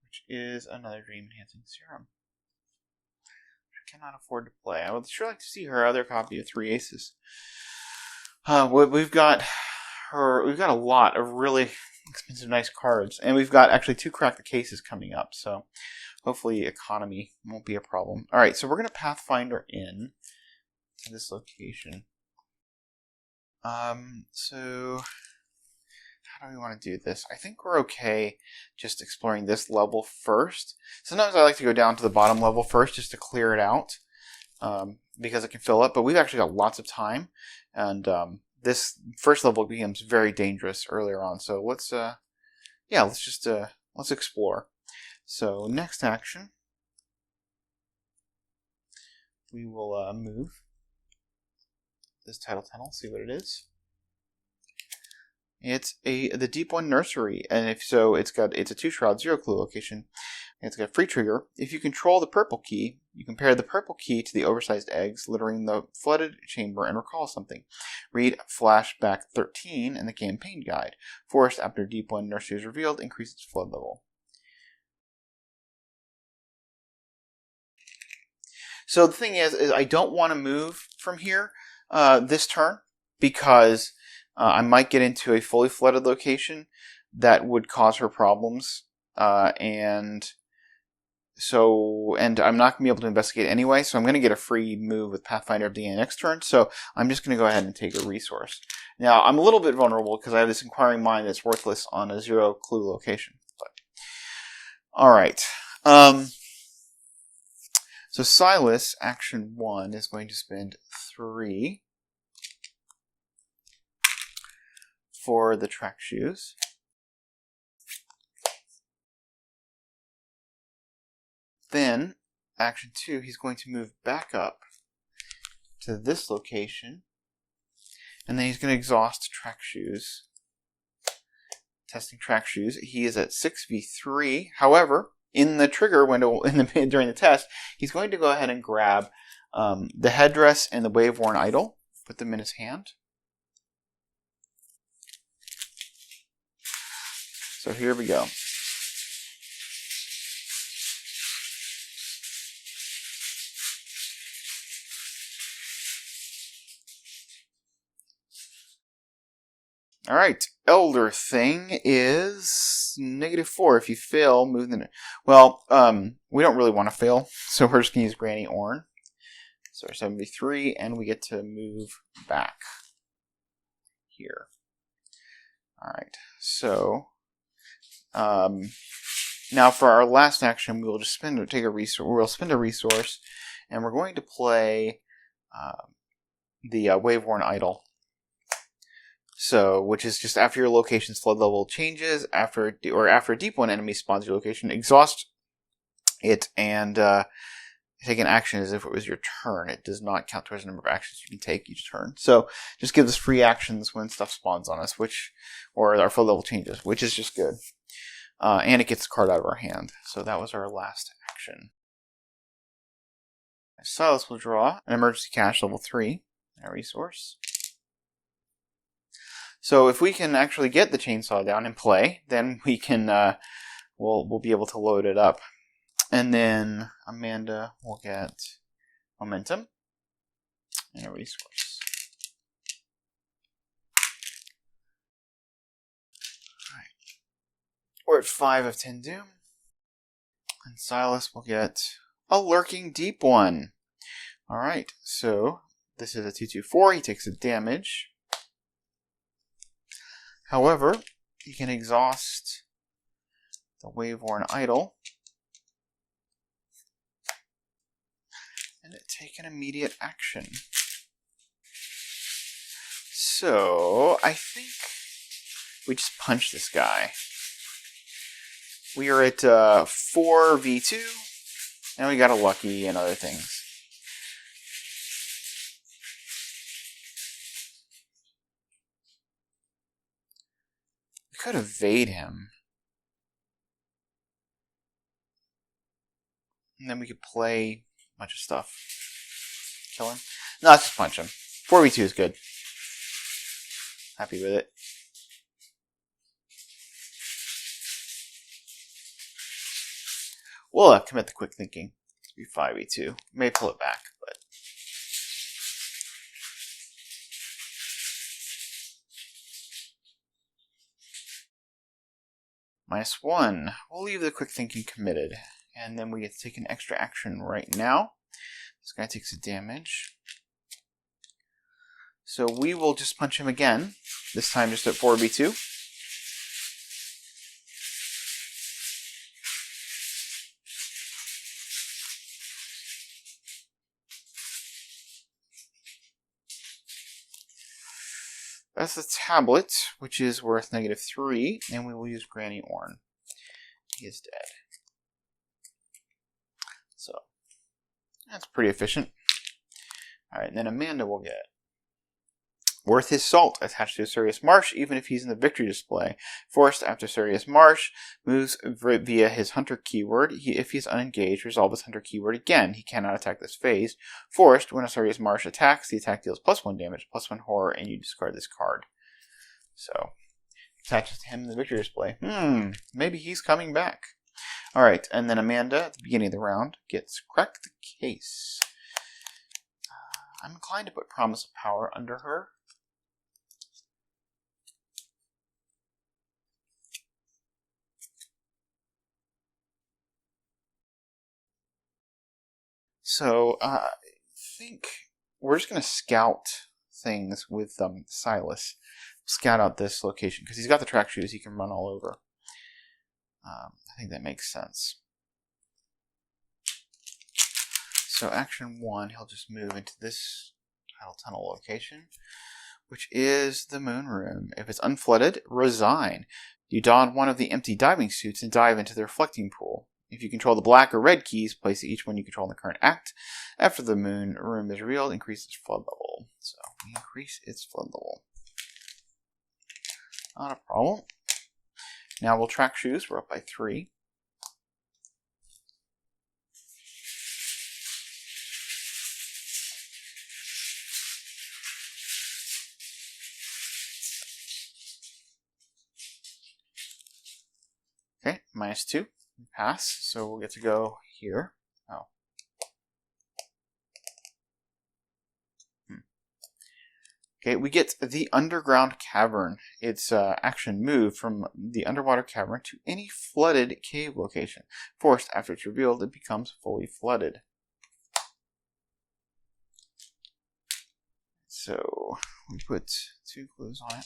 Speaker 1: Which is another Dream Enhancing Serum. Which I cannot afford to play. I would sure like to see her other copy of 3 Aces. We've got a lot of really expensive, nice cards, and we've got actually 2 Crack the Cases coming up, so hopefully economy won't be a problem. Alright, so we're going to Pathfinder in to this location. So how do we want to do this? I think we're okay just exploring this level first. Sometimes I like to go down to the bottom level first just to clear it out, because it can fill up, but we've actually got lots of time, and this first level becomes very dangerous earlier on. So let's explore. So next action, we will move this title tunnel. See what it is. It's the Deep One Nursery, and it's a 2 shroud 0 clue location. It's got a free trigger. If you control the purple key, you compare the purple key to the oversized eggs littering the flooded chamber and recall something. Read Flashback 13 in the campaign guide. Forest after Deep One Nursery is revealed increases flood level. So the thing is I don't want to move from here this turn, because I might get into a fully flooded location that would cause her problems, and I'm not going to be able to investigate anyway, so I'm going to get a free move with Pathfinder at the next turn, so I'm just going to go ahead and take a resource. Now, I'm a little bit vulnerable because I have this Inquiring Mind that's worthless on a 0 clue location. Alright. So Silas, action 1, is going to spend 3 for the track shoes. Then, action 2, he's going to move back up to this location, and then he's going to exhaust track shoes. Testing track shoes. He is at 6v3. However, in the trigger window during the test, he's going to go ahead and grab the headdress and the wave-worn idol, put them in his hand. So here we go. Alright, Elder Thing is -4. If you fail, move the... Well, we don't really want to fail, so we're just going to use Granny Orn. So we're 73, and we get to move back here. Alright, so... now for our last action, we will just spend a resource, and we're going to play the Wave-Worn Idol. So, which is just after your location's flood level changes, after a Deep One enemy spawns your location, exhaust it and take an action as if it was your turn. It does not count towards the number of actions you can take each turn. So, just gives us free actions when stuff spawns on us, or our flood level changes, which is just good. And it gets the card out of our hand. So that was our last action. Silas will draw an emergency cache level 3, a resource. So if we can actually get the chainsaw down and play, then we can we'll be able to load it up. And then Amanda will get momentum and a resource. We're at 5 of 10 Doom. And Silas will get a Lurking Deep one. Alright, so this is a 2/2/4. He takes a damage. However, he can exhaust the Waveworn Idol and take an immediate action. So, I think we just punch this guy. We are at 4v2, and we got a lucky and other things. We could evade him. And then we could play a bunch of stuff. Kill him? No, let's just punch him. 4v2 is good. Happy with it. We'll commit the quick thinking to be 5v2. May pull it back, but... -1. We'll leave the quick thinking committed. And then we get to take an extra action right now. This guy takes a damage. So we will just punch him again. This time just at 4v2. That's the tablet, which is worth -3, and we will use Granny Orn. He is dead. So, that's pretty efficient. Alright, and then Amanda will get worth his salt attached to Serious Marsh, even if he's in the victory display. Forced after Serious Marsh, moves via his Hunter keyword. If he's unengaged, resolve his Hunter keyword again. He cannot attack this phase. Forced, when a Serious Marsh attacks, the attack deals +1 damage, +1 horror, and you discard this card. So, attaches to him in the victory display. Maybe he's coming back. Alright, and then Amanda, at the beginning of the round, gets Crack the Case. I'm inclined to put Promise of Power under her. So, I think we're just going to scout things with Silas. Scout out this location, because he's got the track shoes he can run all over. I think that makes sense. So, action 1, he'll just move into this tidal tunnel location, which is the moon room. If it's unflooded, resign. You don one of the empty diving suits and dive into the reflecting pool. If you control the black or red keys, place each one you control in the current act. After the moon room is revealed, increase its flood level. So, we increase its flood level. Not a problem. Now we'll track shoes. We're up by 3. Okay, -2. We pass, so we'll get to go here. Oh. Okay, we get the Underground Cavern. It's action move from the underwater cavern to any flooded cave location. Forced, after it's revealed, it becomes fully flooded. So, we put 2 clues on it.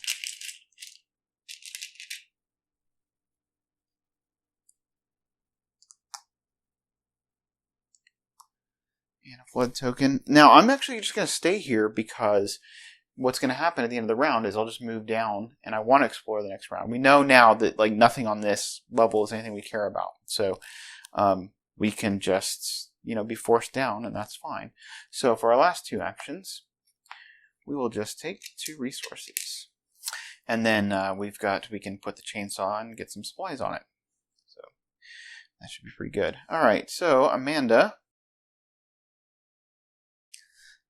Speaker 1: And a flood token. Now, I'm actually just going to stay here because what's going to happen at the end of the round is I'll just move down and I want to explore the next round. We know now that like nothing on this level is anything we care about. So we can just, be forced down and that's fine. So for our last 2 actions, we will just take 2 resources. And then we can put the chainsaw on and get some supplies on it. So that should be pretty good. All right, so Amanda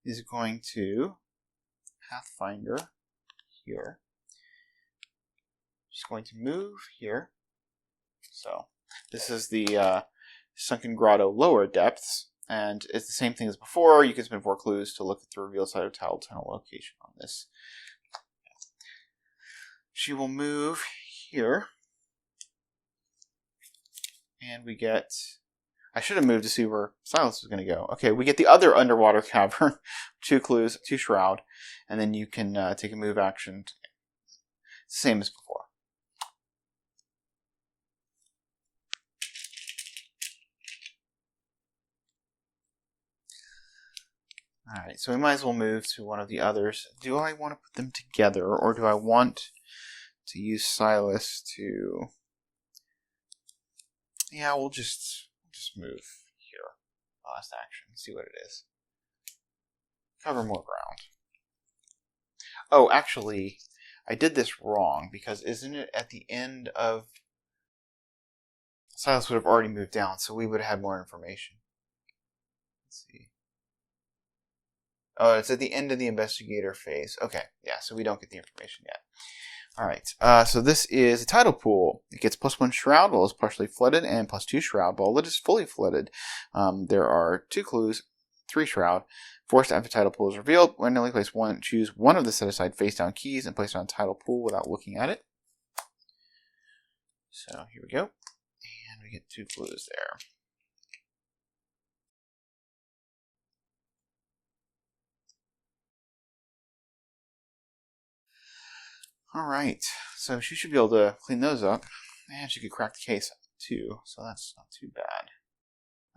Speaker 1: is going to Pathfinder here. She's going to move here. So this is the Sunken Grotto lower depths, and it's the same thing as before. You can spend 4 clues to look at the revealed side of Tidal Tunnel location on this. She will move here. And we get... I should have moved to see where Silas was going to go. Okay, we get the other underwater cavern. 2 clues, 2 shroud. And then you can take a move action. Same as before. Alright, so we might as well move to one of the others. Do I want to put them together, or do I want to use Silas to... Yeah, we'll just move here. Last action, see what it is. Cover more ground. Oh, actually, I did this wrong, because isn't it at the end of... Silas would have already moved down, so we would have had more information. Let's see. Oh, it's at the end of the investigator phase. Okay, yeah, so we don't get the information yet. Alright, so this is a tidal pool. It gets +1 shroud while it's partially flooded, and +2 shroud while it is fully flooded. There are 2 clues, 3 shroud. Forced after tidal pool is revealed. Randomly place one, choose one of the set-aside face-down keys and place it on tidal pool without looking at it. So here we go. And we get 2 clues there. Alright, so she should be able to clean those up. And she could crack the case too, so that's not too bad.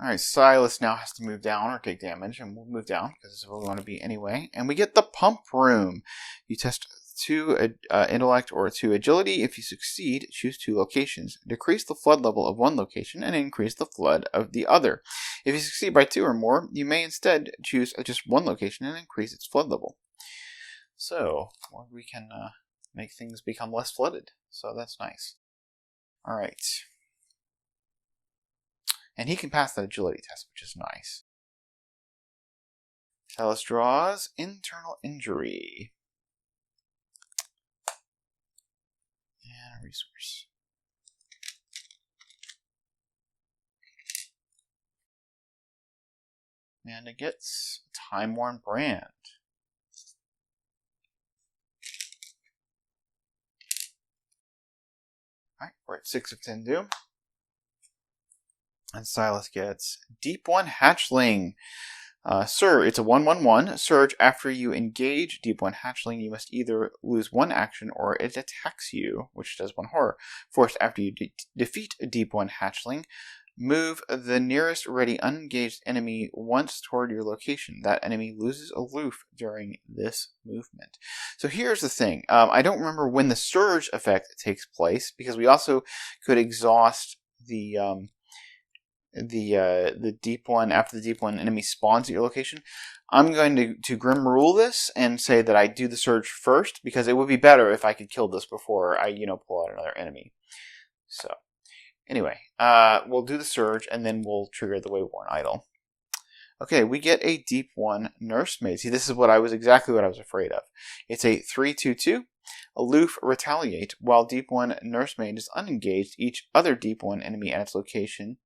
Speaker 1: Alright, Silas now has to move down or take damage, and we'll move down because this is where we want to be anyway. And we get the pump room. You test 2 intellect or 2 agility. If you succeed, choose 2 locations. Decrease the flood level of one location and increase the flood of the other. If you succeed by 2 or more, you may instead choose just 1 location and increase its flood level. So, we can make things become less flooded. So that's nice. Alright. And he can pass that agility test, which is nice. Silas draws internal injury. And a resource. And it gets Time-Worn Brand. Alright, we're at 6 of 10 doom. And Silas gets Deep One Hatchling. Sir, it's a 1/1/1. Surge after you engage Deep One Hatchling. You must either lose 1 action or it attacks you, which does 1 horror. Forced after you defeat a Deep One Hatchling. Move the nearest ready unengaged enemy once toward your location. That enemy loses aloof during this movement. So here's the thing. I don't remember when the surge effect takes place, because we also could exhaust the deep one after the deep one enemy spawns at your location. I'm going to Grim Rule this and say that I do the surge first, because it would be better if I could kill this before I, pull out another enemy. So, anyway, we'll do the surge and then we'll trigger the Wayworn Idol. Okay, we get a Deep One Nursemaid. See, this is exactly what I was afraid of. It's a 3/2/2. Aloof, retaliate. While Deep One Nursemaid is unengaged, each other Deep One enemy at its location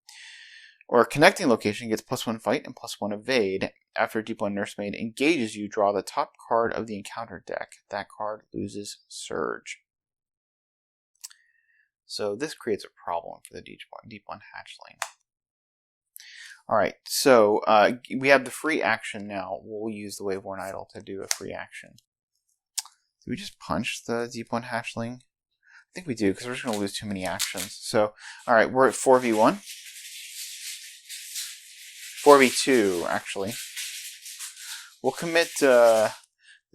Speaker 1: or connecting location gets +1 fight and +1 evade. After Deep One Nursemaid engages you, draw the top card of the encounter deck. That card loses Surge. So this creates a problem for the Deep One Hatchling. Alright, so we have the free action now. We'll use the Wayworn Idol to do a free action. Do we just punch the Deep One Hatchling? I think we do, because we're just going to lose too many actions. So, alright, we're at 4v1. 4v2, actually. We'll commit the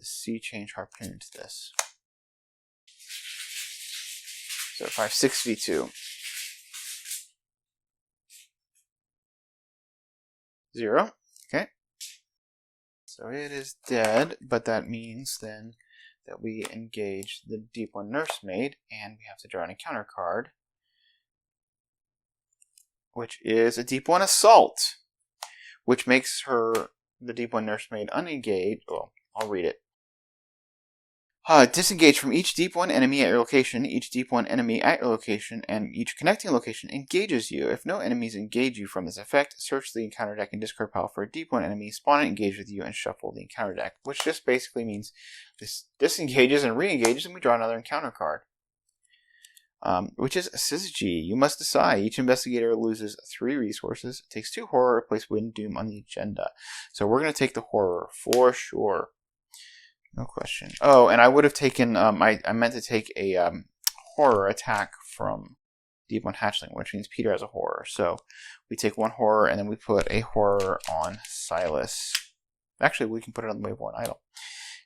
Speaker 1: Sea Change Harpoon to this. So if I have 6v2. 0. Okay. So it is dead, but that means then that we engage the Deep One Nursemaid, and we have to draw an encounter card, which is a Deep One Assault, which makes her, the Deep One Nursemaid, unengaged. Well, I'll read it. Disengage from each Deep One enemy at your location. Each Deep One enemy at your location and each connecting location engages you. If no enemies engage you from this effect, search the encounter deck and discard pile for a Deep One enemy, spawn it, engage with you, and shuffle the encounter deck. Which just basically means this disengages and re-engages, and we draw another encounter card. which is syzygy. You must decide. Each investigator loses 3 resources. It takes 2 horror to place Wind Doom on the agenda. So we're going to take the horror for sure. No question. Oh, and I would have taken, I meant to take a horror attack from Deep One Hatchling, which means Peter has a horror. So we take 1 horror and then we put a horror on Silas. Actually, we can put it on the Waveborn Idol.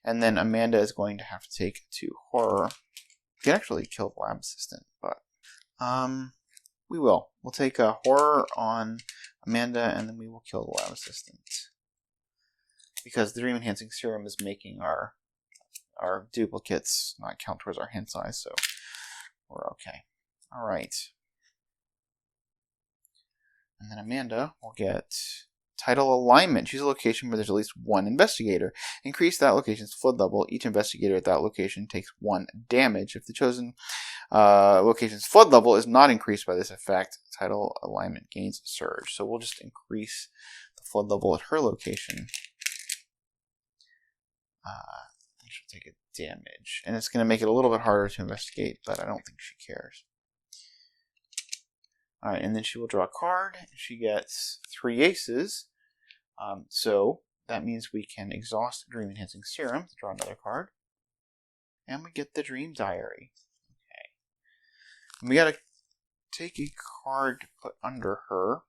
Speaker 1: And then Amanda is going to have to take 2 horror. You can actually kill the lab assistant, but we will. We'll take a horror on Amanda, and then we will kill the lab assistant. Because the Dream Enhancing Serum is making our duplicates not count towards our hand size, so we're okay. Alright. And then Amanda will get title alignment. Choose a location where there's at least 1 investigator. Increase that location's flood level. Each investigator at that location takes 1 damage. If the chosen location's flood level is not increased by this effect, title alignment gains surge. So we'll just increase the flood level at her location. She'll take a damage. And it's going to make it a little bit harder to investigate, but I don't think she cares. Alright, and then she will draw a card. She gets 3 aces. So that means we can exhaust Dream Enhancing Serum to draw another card. And we get the Dream Diary. Okay. And we gotta take a card to put under her.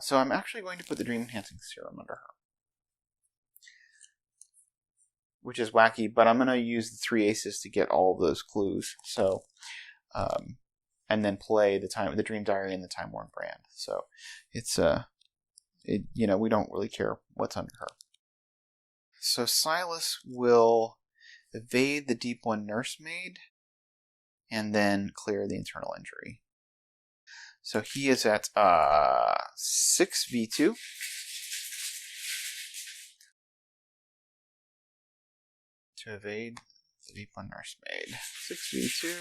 Speaker 1: So I'm actually going to put the Dream Enhancing Serum under her. Which is wacky, but I'm going to use the 3 aces to get all of those clues. So, and then play the Dream Diary and the Time Worn Brand. So, it's we don't really care what's under her. So Silas will evade the Deep One Nursemaid, and then clear the internal injury. So he is at 6v2. To evade the Deep One Nursemaid. 6v2.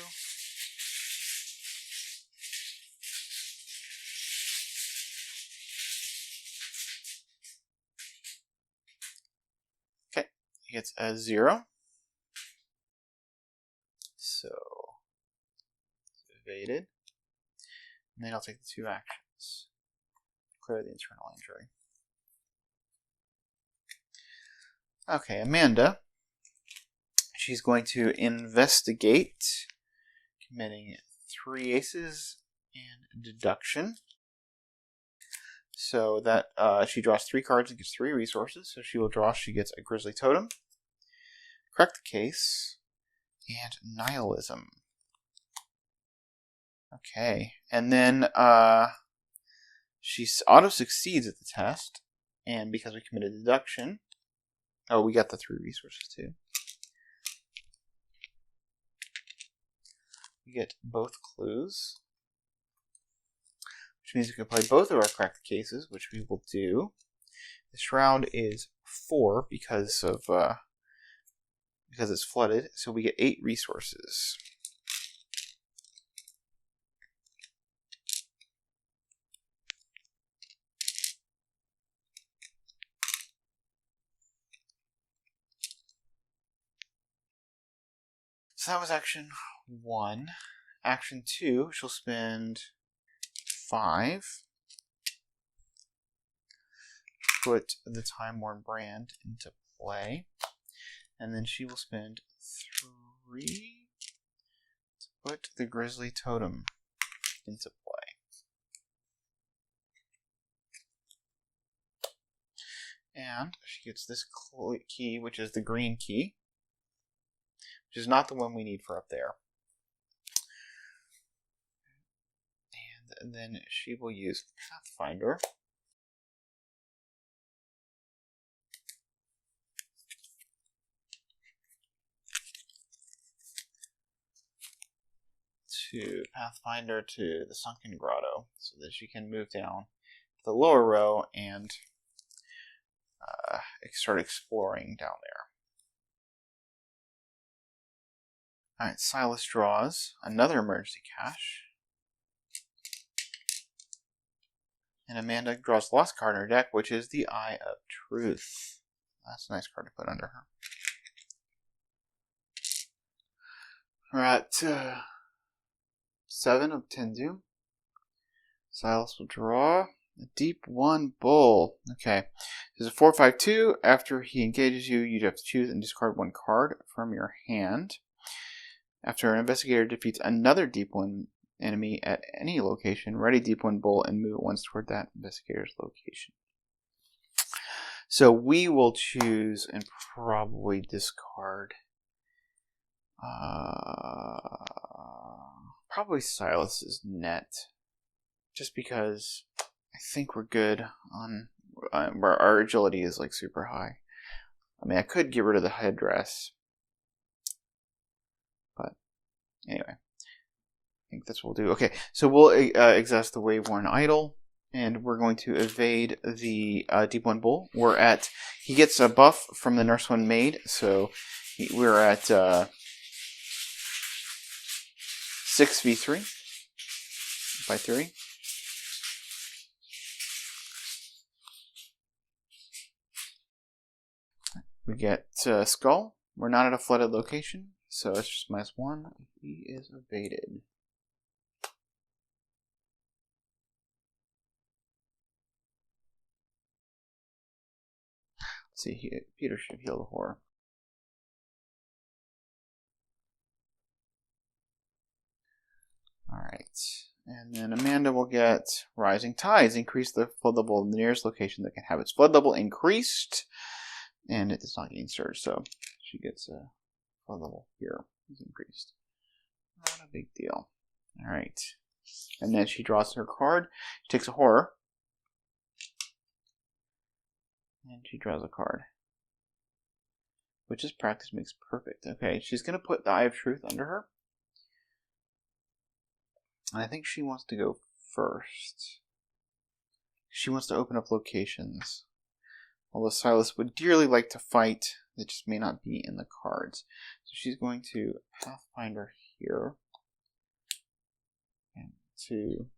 Speaker 1: Okay, he gets a 0. So, evaded. And then I'll take the 2 actions. Clear the internal injury. Okay, Amanda. She's going to investigate, committing 3 aces and deduction. So that she draws 3 cards and gets 3 resources. So she will draw, she gets a Grizzly Totem, Correct the Case, and Nihilism. Okay, and then she auto-succeeds at the test, and because we committed deduction, oh, we got the 3 resources too. We get both clues, which means we can play both of our correct cases, which we will do. This round is 4 because it's flooded, so we get 8 resources. So that was action 1. Action 2, she'll spend 5. Put the Time Worn Brand into play. And then she will spend 3 to put the Grizzly Totem into play. And she gets this key, which is the green key, which is not the one we need for up there. And then she will use Pathfinder to the Sunken Grotto so that she can move down to the lower row and start exploring down there. Alright, Silas draws another emergency cache. And Amanda draws the last card in her deck, which is the Eye of Truth. That's a nice card to put under her. We're at 7 of 10 doom. Silas will draw a deep 1 bull. Okay. There's a 4/5/2. After he engages you, you have to choose and discard 1 card from your hand. After an investigator defeats another deep 1 enemy at any location, ready deep 1 bull and move it once toward that investigator's location. So we will choose and probably discard probably Silas's net, just because I think we're good on our agility is like super high. I mean, I could get rid of the headdress, but anyway, I think that's what we'll do. Okay, so we'll exhaust the Wave-worn Idol, and we're going to evade the Deep 1 Bull. He gets a buff from the Nurse 1 Maid, so we're at 6v3 by 3. We get Skull. We're not at a flooded location, so it's just -1. He is evaded. Let's see, Peter should heal the horror. Alright, and then Amanda will get Rising Tides. Increase the flood level of the nearest location that can have its flood level increased. And it does not gain surge, so she gets a flood level here. It's increased. Not a big deal. Alright. And then she draws her card. She takes a horror. And she draws a card. Which is Practice Makes Perfect. Okay, she's going to put the Eye of Truth under her. And I think she wants to go first. She wants to open up locations. Although Silas would dearly like to fight, it just may not be in the cards. So she's going to Pathfinder here. And to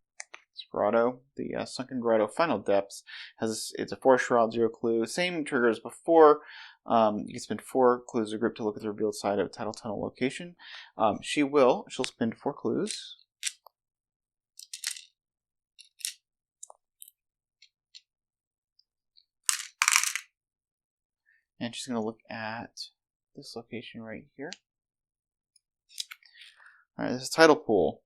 Speaker 1: Grotto. The Sunken Grotto Final Depths it's a 4 shroud, 0 clue. Same trigger as before. You can spend 4 clues or group to look at the revealed side of a tidal tunnel location. She'll spend 4 clues. And she's going to look at this location right here. Alright, this is Tidal Pool.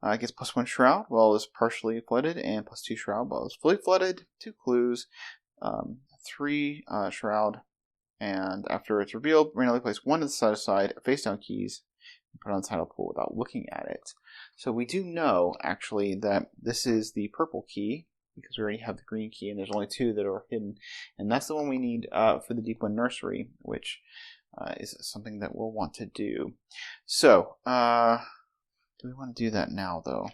Speaker 1: It gets +1 shroud while it's partially flooded, and +2 shroud while it's fully flooded. 2 clues, 3 shroud, and after it's revealed, randomly place 1 to the side, face down keys, and put it on Tidal Pool without looking at it. So we do know, actually, that this is the purple key, because we already have the green key, and there's only 2 that are hidden. And that's the one we need for the Deep 1 Nursery, which is something that we'll want to do. So, do we want to do that now, though?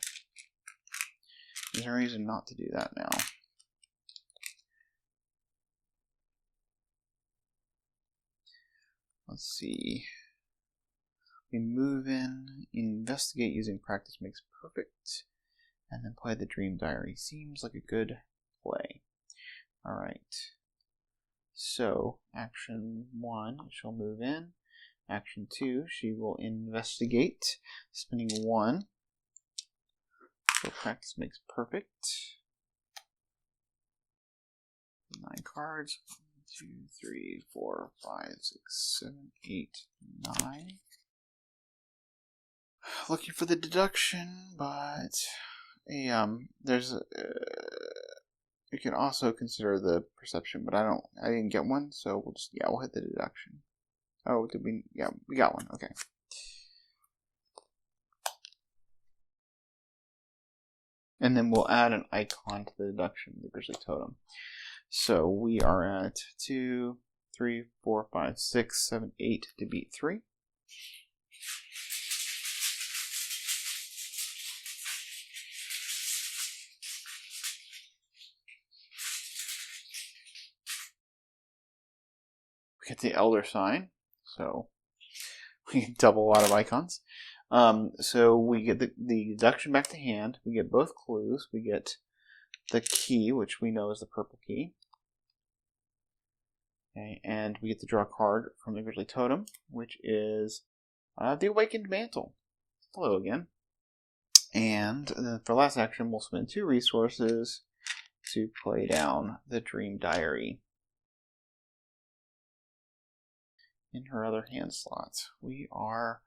Speaker 1: Is there a reason not to do that now? Let's see. We move in, investigate using Practice Makes Perfect, and then play the Dream Diary. Seems like a good play. Alright. So, action 1, she'll move in. Action 2, she will investigate, spending 1. So Practice Makes Perfect. 9 cards. 1, 2, 3, 4, 5, 6, 7, 8, 9. Looking for the deduction, but you can also consider the perception, but I didn't get one, so we'll hit the deduction. Oh, did we? Yeah, we got one. Okay. And then we'll add an icon to the deduction, the Grizzly Totem. So we are at 2, 3, 4, 5, 6, 7, 8 to beat 3. We get the Elder Sign. So we can double a lot of icons. So we get the deduction back to hand. We get both clues. We get the key, which we know is the purple key. Okay, and we get to draw a card from the Grizzly Totem, which is the Awakened Mantle. Hello again. And then for last action, we'll spend 2 resources to play down the Dream Diary. In her other hand slot, we are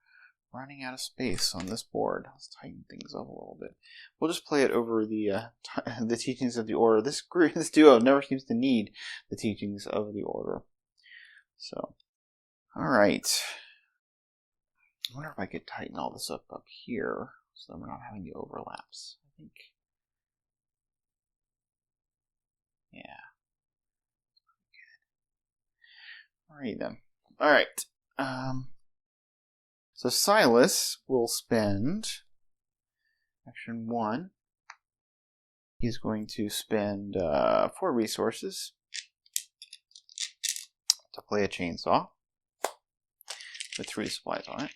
Speaker 1: running out of space on this board. Let's tighten things up a little bit. We'll just play it over the the teachings of the Order. This duo never seems to need the teachings of the Order. So, all right. I wonder if I could tighten all this up here so that we're not having the overlaps. I think. Yeah. Good. All right then. All right. So Silas will spend action 1. He's going to spend 4 resources to play a chainsaw with 3 supplies on it.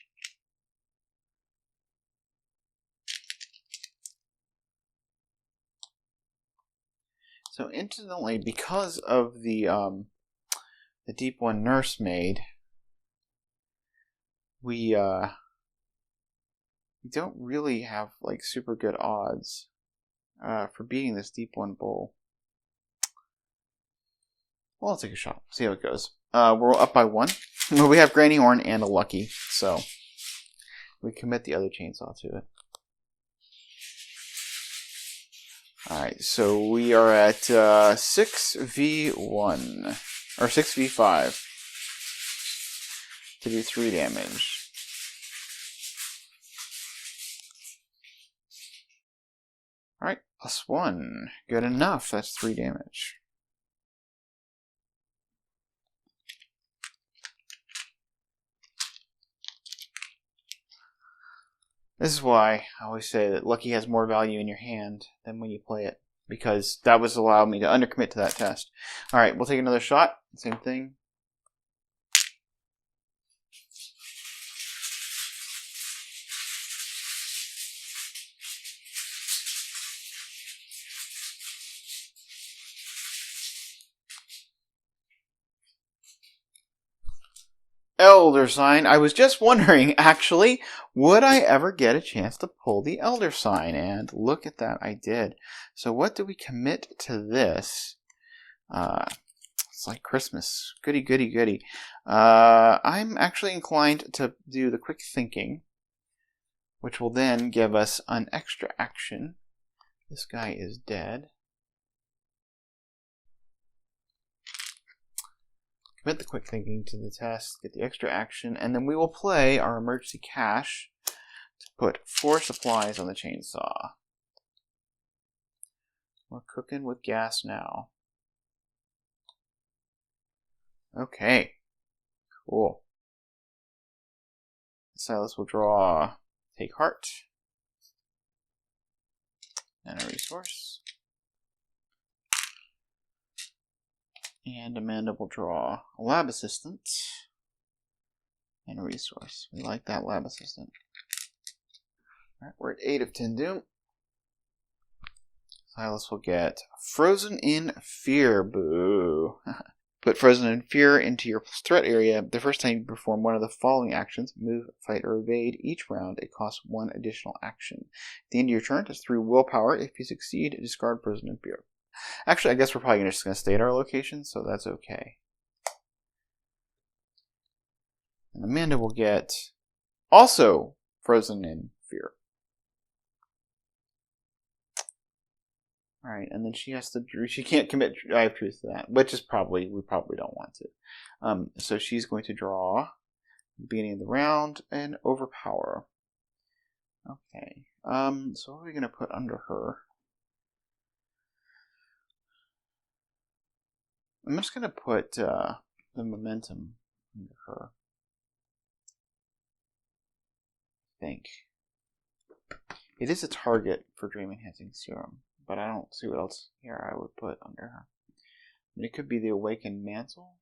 Speaker 1: So incidentally, because of the Deep One Nursemaid, we don't really have like super good odds for beating this Deep One Bull. Well, let's take a shot. See how it goes. We're up by 1. We have Granny Horn and a Lucky, so we commit the other chainsaw to it. Alright, so we are at 6v1, or 6v5, to do 3 damage. Alright, +1. Good enough, that's 3 damage. This is why I always say that Lucky has more value in your hand than when you play it, because that was allowed me to undercommit to that test. Alright, we'll take another shot. Same thing. Elder Sign. I was just wondering, actually, would I ever get a chance to pull the Elder Sign? And look at that, I did. So what do we commit to this? It's like Christmas. Goody, goody, goody. I'm actually inclined to do the Quick Thinking, which will then give us an extra action. This guy is dead. Commit the Quick Thinking to the test, get the extra action, and then we will play our emergency cache to put 4 supplies on the chainsaw. We're cooking with gas now. Okay, cool. Silas will draw Take Heart and a resource. And Amanda will draw a lab assistant and a resource. We like that lab assistant. Alright, we're at 8 of 10 Doom. Silas will get Frozen in Fear. Boo. Put Frozen in Fear into your threat area. The first time you perform one of the following actions: move, fight, or evade. Each round, it costs 1 additional action. At the end of your turn, it's through willpower. If you succeed, discard Frozen in Fear. Actually, I guess we're probably just going to stay at our location, so that's okay. And Amanda will get also Frozen in Fear. Alright, and then she can't commit Drive Truth to that, which is we probably don't want to. So she's going to draw at the beginning of the round and Overpower. Okay, so what are we going to put under her? I'm just going to put the Momentum under her. I think. It is a target for Dream Enhancing Serum, but I don't see what else here I would put under her. I mean, it could be the Awakened Mantle.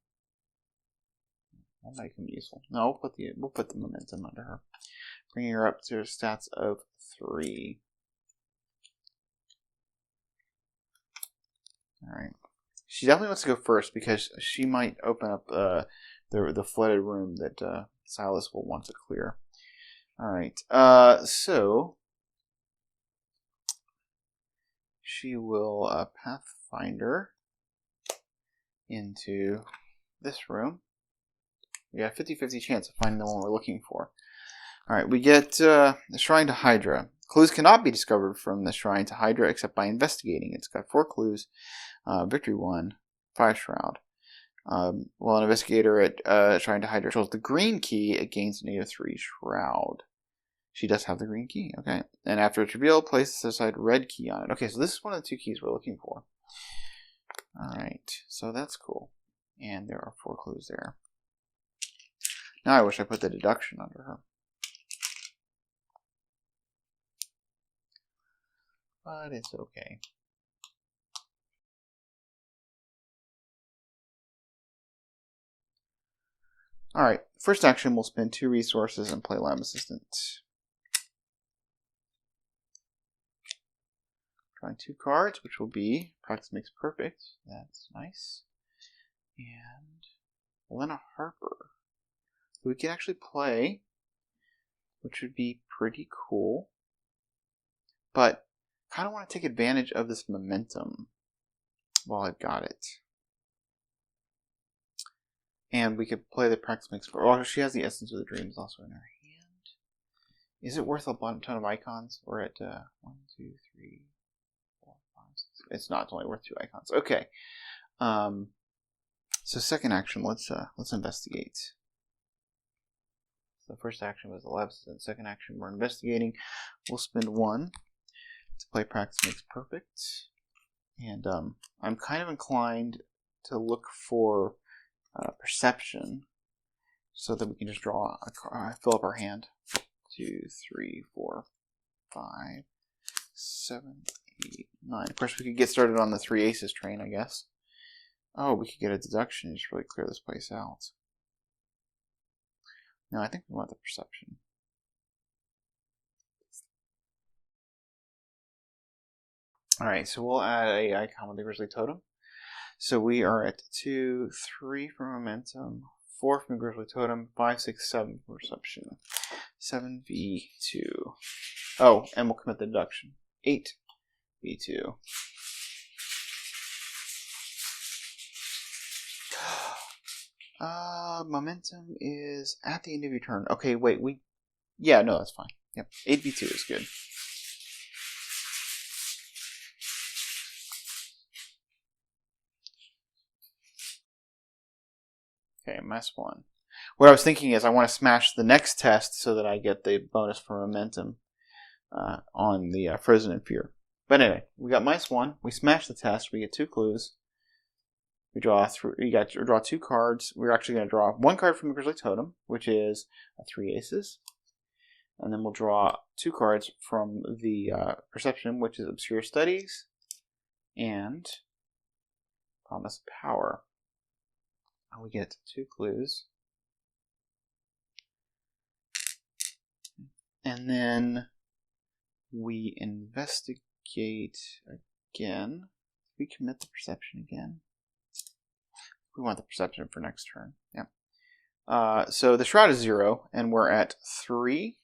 Speaker 1: That might be useful. No, we'll put the Momentum under her, bringing her up to stats of 3. All right. She definitely wants to go first because she might open up the flooded room that Silas will want to clear. Alright, so she will pathfinder into this room. We got a 50-50 chance of finding the one we're looking for. Alright, we get the Shrine to Hydra. Clues cannot be discovered from the Shrine to Hydra except by investigating. It's got 4 clues, victory 1, 5 shroud. While an investigator at Shrine to Hydra controls the green key, it gains a -3 shroud. She does have the green key, okay. And after it's revealed, place the aside red key on it. Okay, so this is one of the 2 keys we're looking for. Alright, so that's cool. And there are 4 clues there. Now I wish I put the deduction under her. But it's okay. Alright, first action, we'll spend 2 resources and play Lab Assistant. Drawing 2 cards, which will be Practice Makes Perfect. That's nice. And Lena Harper, who we can actually play, which would be pretty cool. But kind of want to take advantage of this momentum while I've got it. And we could play the Practice Makes Perfect. Oh, she has the Essence of the Dreams also in her hand. Is it worth a ton of icons? We're at 1, 2, 3, 4, 5, 6. It's not. It's only worth 2 icons. Okay. So second action, let's investigate. So the first action was the Lab Assistant. Second action, we're investigating. We'll spend 1 to play Practice Makes Perfect. And I'm kind of inclined to look for Perception, so that we can just draw a card, fill up our hand. 2, 3, 4, 5, 7, 8, 9. Of course, we could get started on the 3 aces train, I guess. Oh, we could get a deduction and just really clear this place out. No, I think we want the Perception. Alright, so we'll add a icon with the Grizzly Totem. So we are at 2, 3 for Momentum, 4 from the Grizzly Totem, 5, 6, 7 for Perception, 7v2. Oh, and we'll commit the deduction. 8v2. Momentum is at the end of your turn. Okay, wait, yeah, no, that's fine. Yep, 8v2 is good. Okay, -1. What I was thinking is I want to smash the next test so that I get the bonus for Momentum on the Frozen in Fear. But anyway, we got -1. We smash the test. We get 2 clues. We draw 2 cards. We're actually going to draw 1 card from the Grizzly Totem, which is 3 aces. And then we'll draw 2 cards from the Perception, which is Obscure Studies and Promise of Power. And we get 2 clues. And then we investigate again. We commit the Perception again. We want the Perception for next turn. Yeah. So the Shroud is 0, and we're at 3.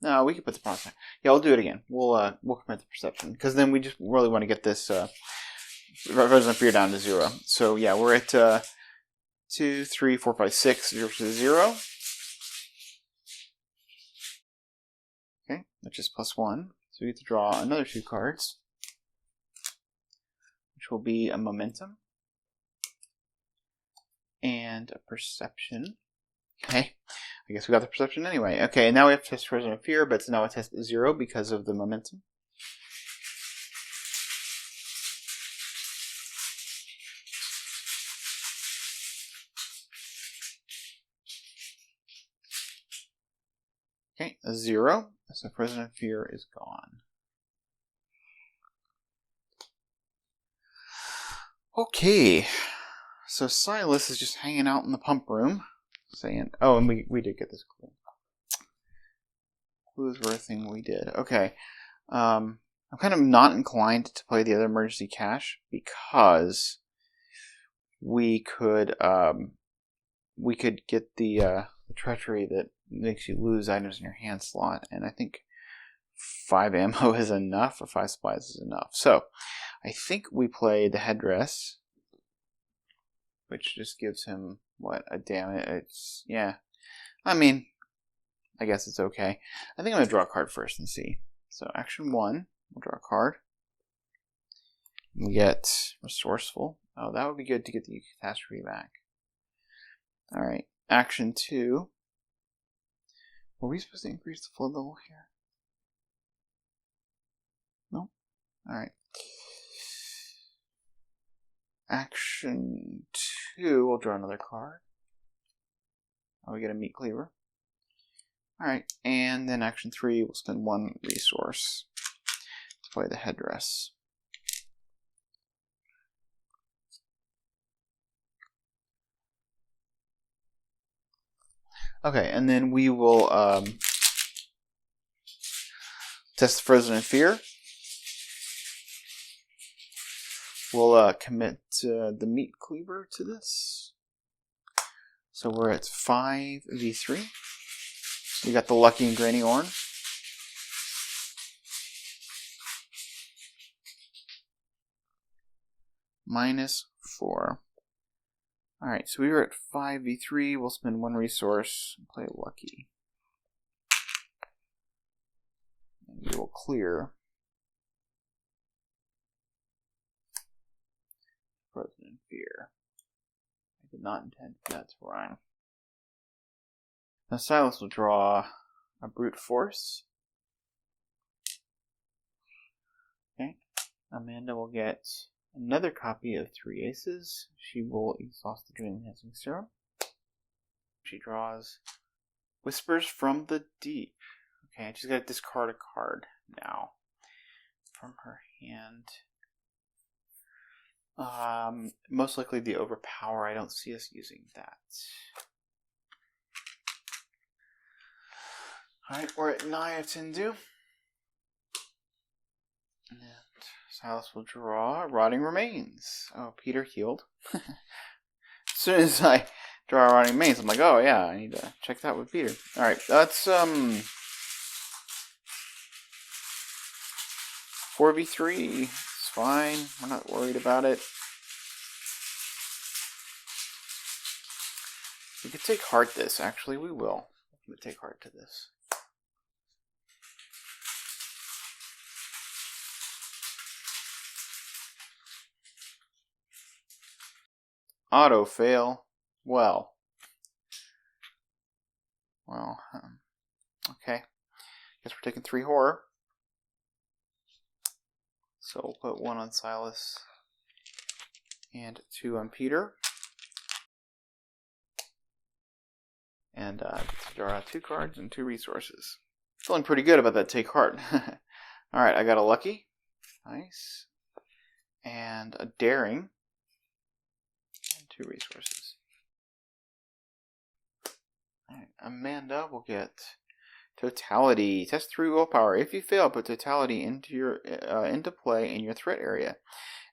Speaker 1: No, we can put the promise. Yeah, we'll do it again. We'll commit the Perception, because then we just really want to get this Frozen Fear down to 0. So yeah, we're at 2, 3, 4, 5, 6, 0 to 0. Okay, that's just +1. So we get to draw another 2 cards, which will be a Momentum and a Perception. Okay, I guess we got the Perception anyway. Okay, and now we have to test Frozen in Fear, but it's now a test 0 because of the Momentum. Okay, a 0. So Frozen in Fear is gone. Okay, so Silas is just hanging out in the pump room, saying, oh, and we did get this clue. worst thing we did. Okay. I'm kind of not inclined to play the other emergency cache because we could get the treachery that makes you lose items in your hand slot, and I think 5 ammo is enough, or 5 supplies is enough. So I think we play the headdress, which just gives him what, a damage. It's, yeah. I mean, I guess it's okay. I think I'm gonna draw a card first and see. So action 1, we'll draw a card. We get resourceful. Oh, that would be good to get the catastrophe back. Alright, action 2. Were we supposed to increase the flood level here? No? Alright. Action 2, we'll draw another card. Oh, we get a meat cleaver. Alright, and then action 3, we'll spend 1 resource to play the headdress. Okay, and then we will test Frozen in Fear. We'll commit the meat cleaver to this. So we're at 5v3. We got the Lucky and Granny Orn. -4. Alright, so we were at 5v3. We'll spend 1 resource and play Lucky. And we will clear Frozen in Fear. I did not intend for that to rhyme. Now Silas will draw a Brute Force. Okay. Amanda will get another copy of 3 Aces. She will exhaust the Dream Enhancing Serum. She draws Whispers from the Deep. Okay, she's got to discard a card now from her hand. Most likely the Overpower. I don't see us using that. Alright, we're at Naya Tindu. And Silas will draw Rotting Remains. Oh, Peter healed. As soon as I draw Rotting Remains, I'm like, oh yeah, I need to check that with Peter. Alright, that's 4v3. It's fine. We're not worried about it. We could take heart this, actually. We will. We'll take heart to this. Auto fail. Well, okay. Guess we're taking 3 horror. So we'll put 1 on Silas and 2 on Peter. And draw 2 cards and 2 resources. Feeling pretty good about that take heart. Alright, I got a Lucky. Nice. And a Daring. 2 resources. Alright, Amanda will get Totality. Test 3 willpower. If you fail, put Totality into play in your threat area.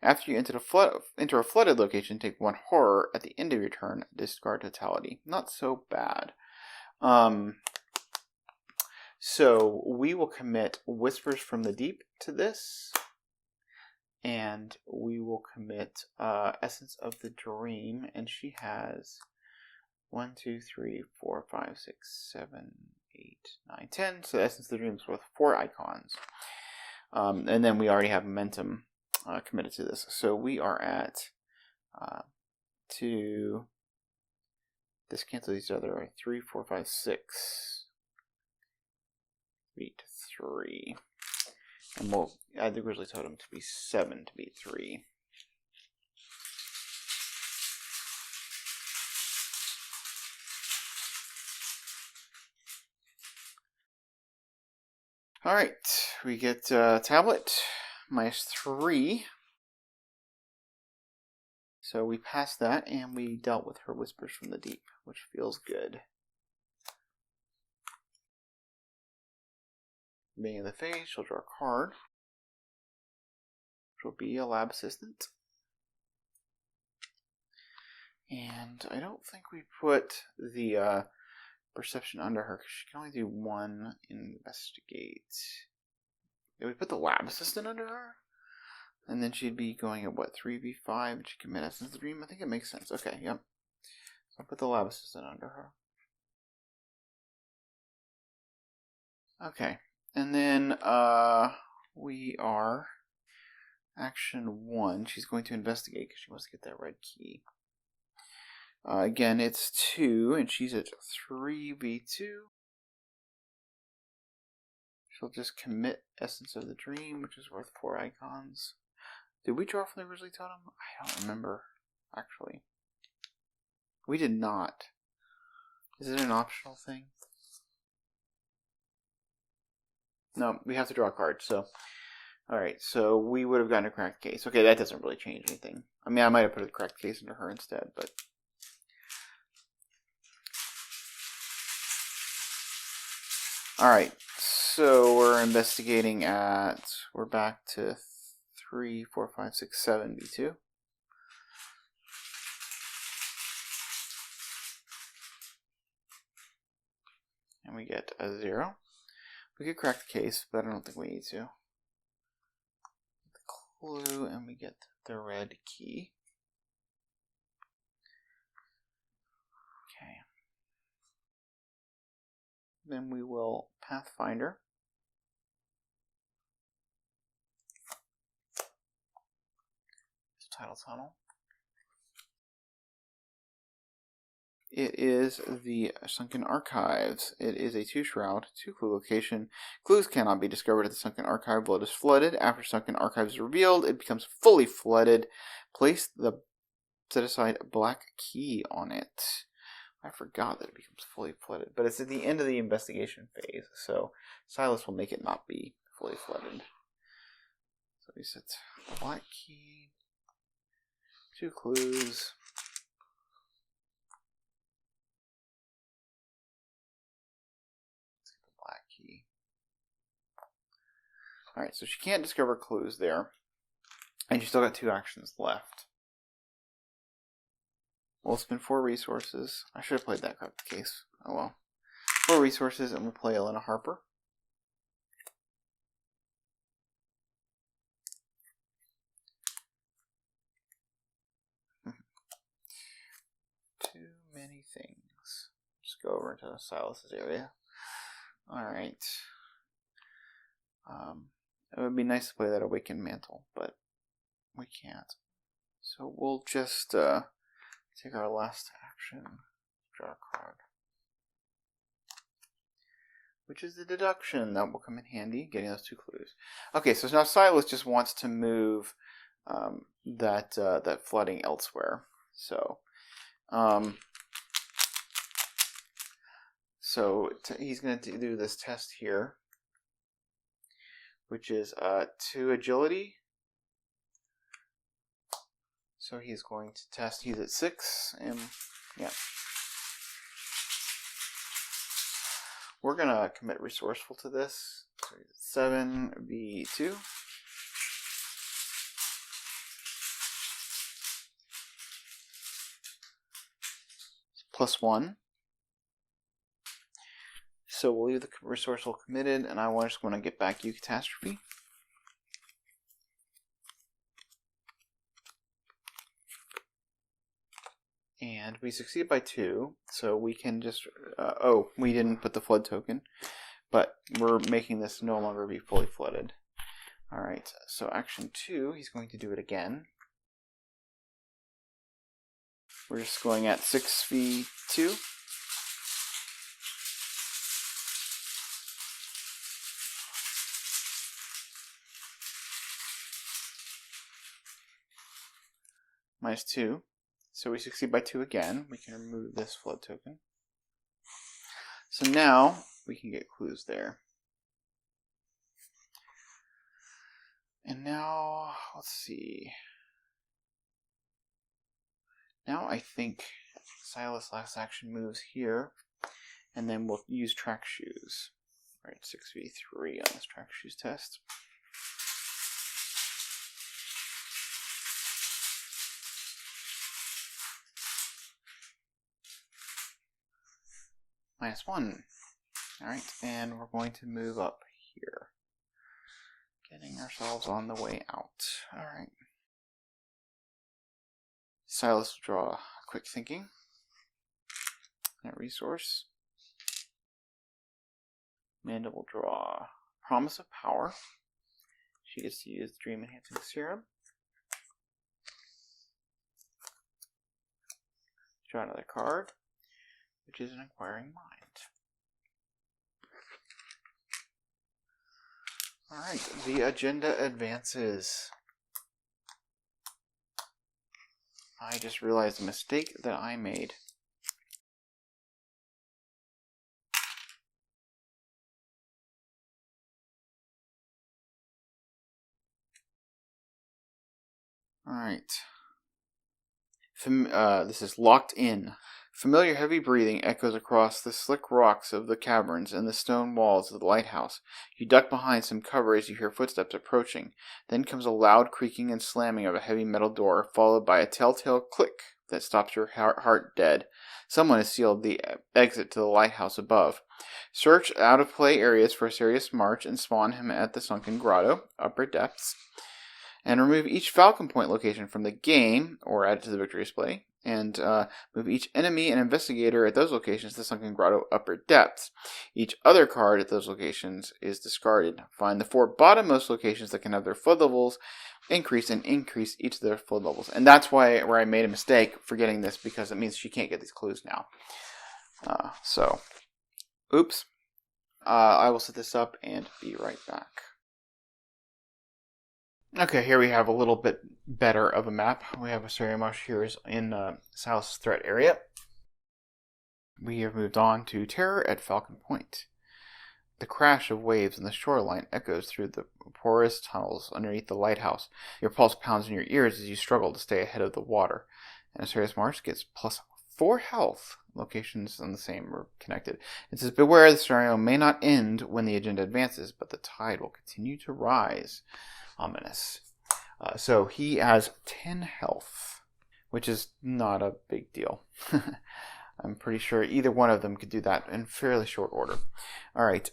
Speaker 1: After you enter a flooded location, take 1 horror. At the end of your turn, discard Totality. Not so bad. So we will commit Whispers from the Deep to this. And we will commit Essence of the Dream, and she has 1, 2, 3, 4, 5, 6, 7, 8, 9, 10. So Essence of the Dream is worth 4 icons. And then we already have Momentum committed to this. So we are at 2. This cancels each other, right? 3, 4, 5, 6. 8, 3. And we'll add the Grizzly Totem to be 7 to be 3. Alright, we get Tablet, -3. So we passed that, and we dealt with her Whispers from the Deep, which feels good. Being in the phase, she'll draw a card. Which will be a lab assistant. And I don't think we put the perception under her because she can only do one investigate. Yeah, we put the lab assistant under her? And then she'd be going at what, 3v5? And she commit essence of the dream? I think it makes sense. Okay, yep. So I'll put the lab assistant under her. Okay. And then we are action 1. She's going to investigate because she wants to get that red key. Again, it's 2, and she's at 3v2. She'll just commit Essence of the Dream, which is worth 4 icons. Did we draw from the Grizzly Totem? I don't remember, actually. We did not. Is it an optional thing? No, we have to draw a card, so... Alright, so we would have gotten a cracked case. Okay, that doesn't really change anything. I mean, I might have put a cracked case into her instead, but... Alright, so we're investigating at... We're back to 3, 4, 5, 6, 7, B2. And we get a 0. We could crack the case, but I don't think we need to. The clue, and we get the red key. Okay. Then we will Pathfinder. Title tunnel. It is the Sunken Archives. It is a 2-shroud, 2-clue location. Clues cannot be discovered at the Sunken Archive while it is flooded. After Sunken Archives is revealed, it becomes fully flooded. Place the set-aside black key on it. I forgot that it becomes fully flooded, but it's at the end of the investigation phase, so Silas will make it not be fully flooded. So he sets the black key, 2 clues. Black key. Alright, so she can't discover clues there. And she's still got 2 actions left. We'll spend 4 resources. I should have played that card case. Oh well. 4 resources, and we'll play Elena Harper. Too many things. Just go over into Silas's area. Alright. It would be nice to play that Awakened Mantle, but we can't. So we'll just take our last action, draw a card. Which is the deduction. That will come in handy, getting those 2 clues. Okay, so now Silas just wants to move that flooding elsewhere. So, he's going to do this test here, which is 2 agility. So he's going to test, he's at 6, and yeah. We're going to commit resourceful to this. So he's at 7v2. +1. So we'll leave the resourceful committed, and I just want to get back you catastrophe. And we succeed by 2, so we can just, oh, we didn't put the flood token, but we're making this no longer be fully flooded. Alright, so action 2, he's going to do it again. We're just going at 6v2. -2. So we succeed by 2 again. We can remove this flood token. So now we can get clues there. And now, let's see. Now I think Silas' last action moves here, and then we'll use track shoes. Alright, 6v3 on this track shoes test. -1. Alright, and we're going to move up here. Getting ourselves on the way out. Alright. Silas will draw Quick Thinking. That resource. Amanda will draw Promise of Power. She gets to use Dream Enhancing Serum. Draw another card, which is an Inquiring Mind. Alright, the agenda advances. I just realized a mistake that I made. Alright. This is Locked In. Familiar heavy breathing echoes across the slick rocks of the caverns and the stone walls of the lighthouse. You duck behind some cover as you hear footsteps approaching. Then comes a loud creaking and slamming of a heavy metal door, followed by a telltale click that stops your heart dead. Someone has sealed the exit to the lighthouse above. Search out-of-play areas for Sirius March and spawn him at the sunken grotto, upper depths. And remove each Falcon point location from the game, or add it to the victory display. And move each enemy and investigator at those locations to the sunken grotto upper depths. Each other card at those locations is discarded. Find the 4 bottommost locations that can have their flood levels increase and increase each of their flood levels. And that's where I made a mistake forgetting this, because it means she can't get these clues now. Oops. I will set this up and be right back. Okay, here we have a little bit better of a map. We have a Sirius here is in Silas' threat area. We have moved on to Terror at Falcon Point. The crash of waves on the shoreline echoes through the porous tunnels underneath the lighthouse. Your pulse pounds in your ears as you struggle to stay ahead of the water. And Sirius March gets +4 health. Locations on the same are connected. It says, beware, the scenario may not end when the agenda advances, but the tide will continue to rise. Ominous. So he has 10 health, which is not a big deal. I'm pretty sure either one of them could do that in fairly short order. Alright,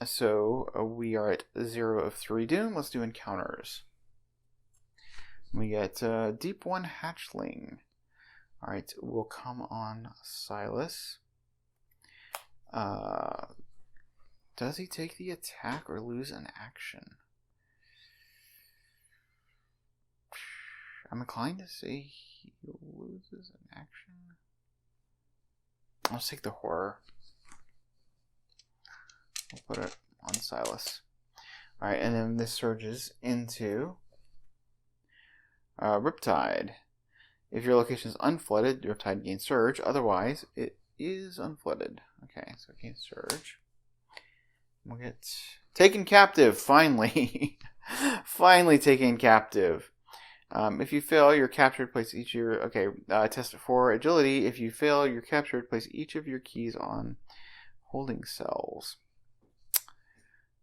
Speaker 1: so we are at 0 of 3 doom. Let's do encounters. We get Deep One Hatchling. Alright, we'll come on Silas. Does he take the attack or lose an action? I'm inclined to say he loses an action. Let's take the horror. We'll put it on Silas. Alright, and then this surges into Riptide. If your location is unflooded, Riptide gains surge. Otherwise, it is unflooded. Okay, so it gains surge. We'll get taken captive, finally. Finally taken captive. If you fail, you're captured, place each of your... Okay, test it for agility. If you fail, you're captured, place each of your keys on holding cells.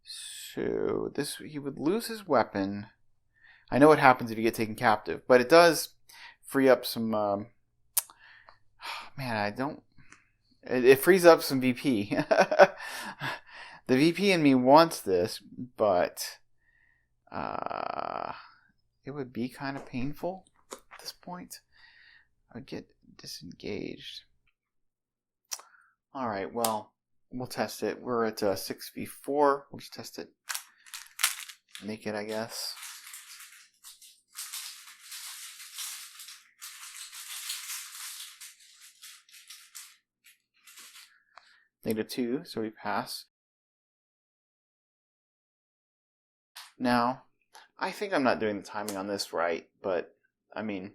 Speaker 1: So, he would lose his weapon. I know what happens if you get taken captive, but it does free up some... It frees up some VP. The VP in me wants this, but... it would be kind of painful at this point. I would get disengaged. Alright, well, we'll test it. We're at 6v4. We'll just test it naked, I guess. -2, so we pass. Now, I think I'm not doing the timing on this right, but, I mean,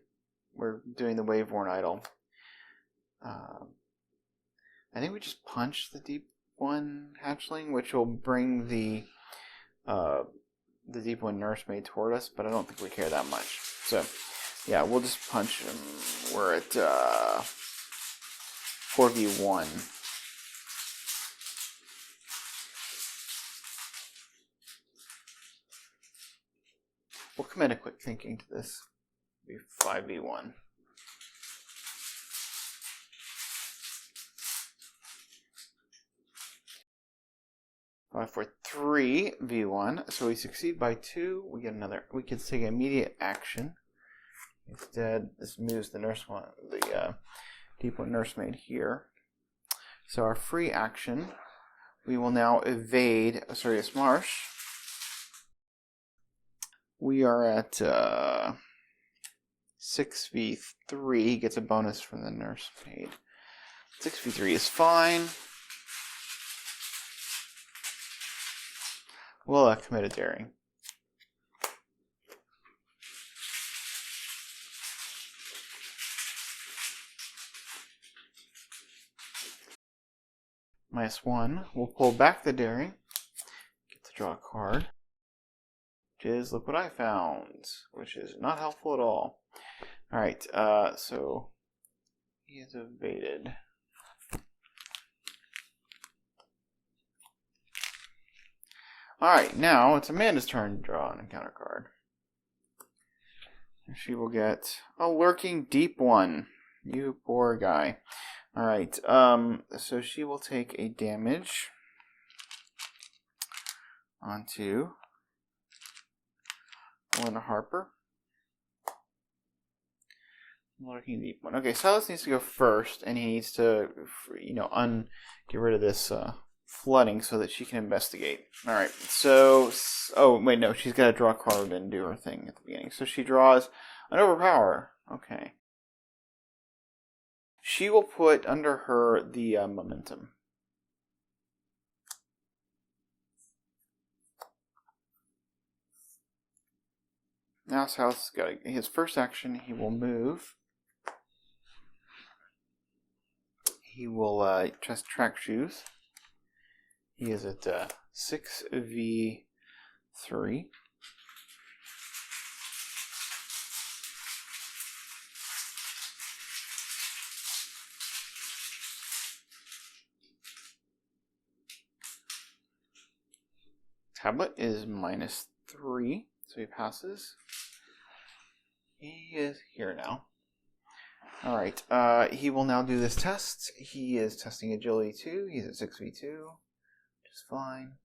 Speaker 1: we're doing the Waveworn Idol. I think we just punch the Deep One Hatchling, which will bring the Deep One Nursemaid toward us, but I don't think we care that much. So, yeah, we'll just punch him. We're at 4v1. We'll commit a quick thinking to this. Be 5v1. Five, 4, 3 v1. So we succeed by 2. We get another. We can take immediate action. Instead, this moves the deep one nursemaid here. So our free action, we will now evade Asurius Marsh. We are at 6v3. He gets a bonus from the nursemaid. 6v3 is fine. We'll commit a daring. -1. We'll pull back the daring. Get to draw a card. Which is, look what I found. Which is not helpful at all. Alright, so he is evaded. Alright, now it's Amanda's turn to draw an encounter card. And she will get a lurking deep one. You poor guy. Alright, so she will take a damage onto Linda Harper. Lurking deep one. Okay, Silas needs to go first, and he needs to, get rid of this flooding so that she can investigate. Alright, so, oh, wait, no, she's got to draw a card and do her thing at the beginning. So she draws an Overpower. Okay. She will put under her the momentum. Now Silas got his first action. He will move. He will just track shoes. He is at 6v3. Tablet is -3, so he passes. He is here now. Alright, he will now do this test. He is testing agility 2. He's at 6v2, which is fine.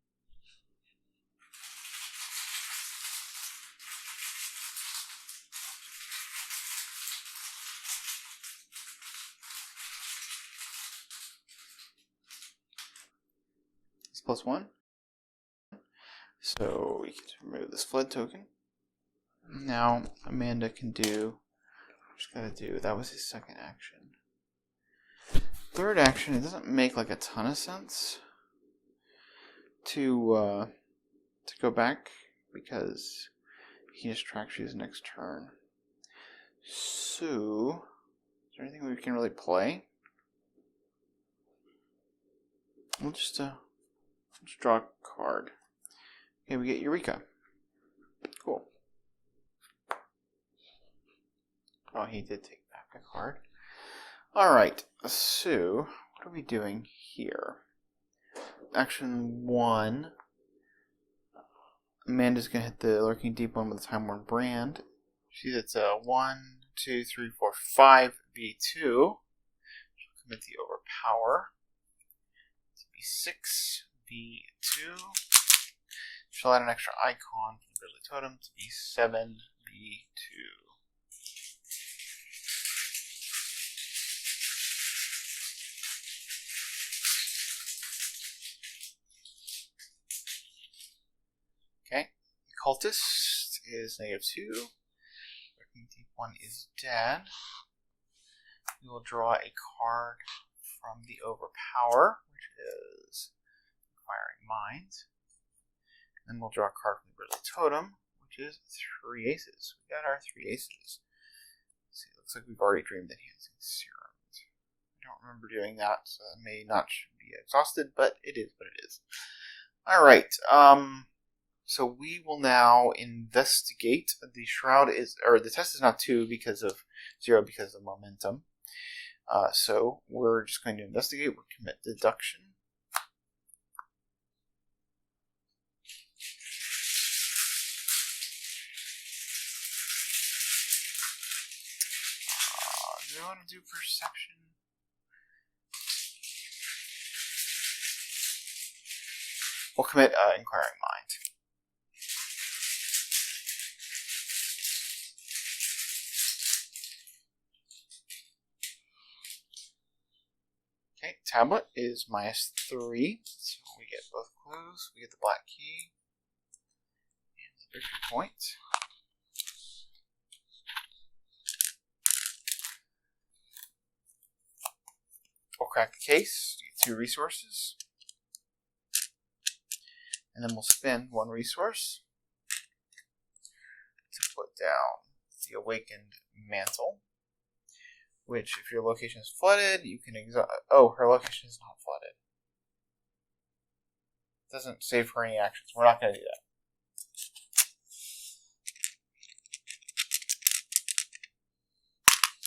Speaker 1: It's +1. So we can remove this flood token. Now Amanda can do what she's got to do. That was his second action. Third action, it doesn't make like a ton of sense to go back because he can just track shoes next turn. So is there anything we can really play? We'll just draw a card. Okay, we get Eureka. Cool. Oh, he did take back a card. Alright, so what are we doing here? Action 1. Amanda's going to hit the Lurking Deep one with the Time Worn Brand. She's at 1, 2, 3, 4, 5 v2. She'll commit the Overpower. It's b6 v2. She'll add an extra icon from the Grizzly Totem to b7 v2. Okay, Cultist is -2. Lurking Deep one is dead. We will draw a card from the Overpower, which is Inquiring Mind. Then we'll draw a card from the Grizzly Totem, which is 3 aces. We got our 3 aces. Let's see, it looks like we've already dreamed Enhancing Serum. I don't remember doing that, so it may not be exhausted, but it is what it is. Alright, so we will now investigate. The shroud is, or the test is not 2 because of 0 because of momentum. So we're just going to investigate. We'll commit deduction. we want to do perception? We'll commit inquiring mind. Okay, tablet is -3, so we get both clues. We get the black key and the victory point. We'll crack the case, get 2 resources, and then we'll spend 1 resource to put down the awakened mantle. Which, if your location is flooded, you can oh, her location is not flooded. It doesn't save her any actions. We're not going to do that.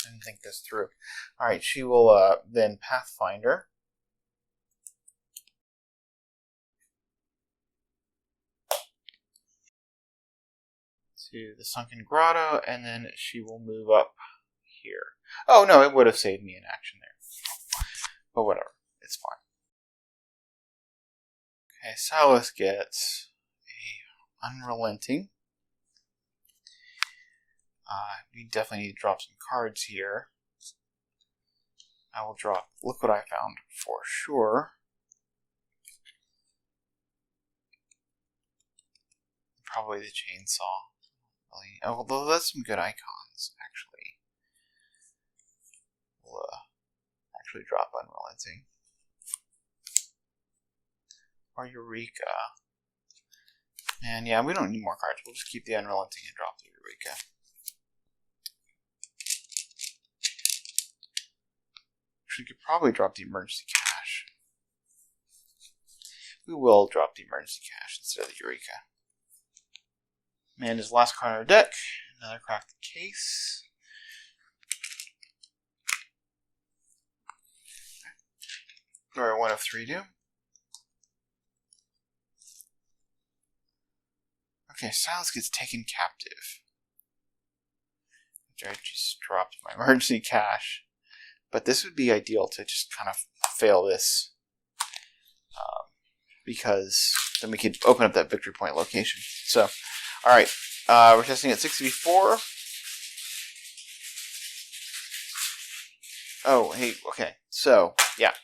Speaker 1: I didn't think this through. Alright, she will then Pathfinder. To the Sunken Grotto, and then she will move up here. Oh no, it would have saved me an action there. But whatever, it's fine. Okay, Silas gets a Unrelenting. We definitely need to drop some cards here. I will drop, look what I found for sure. Probably the chainsaw. Although that's some good icons, actually. We'll actually drop Unrelenting. Or Eureka. And yeah, we don't need more cards. We'll just keep the Unrelenting and drop the Eureka. We could probably drop the Emergency Cash. We will drop the Emergency Cash instead of the Eureka. Amanda's last card on our deck. Another crack the case. Or 1 of 3 do. Okay, Silas gets taken captive. I just dropped my Emergency Cash. But this would be ideal to just kind of fail this. Because then we could open up that victory point location. So, alright. We're testing at 6v4. Oh, hey, okay. So, yeah.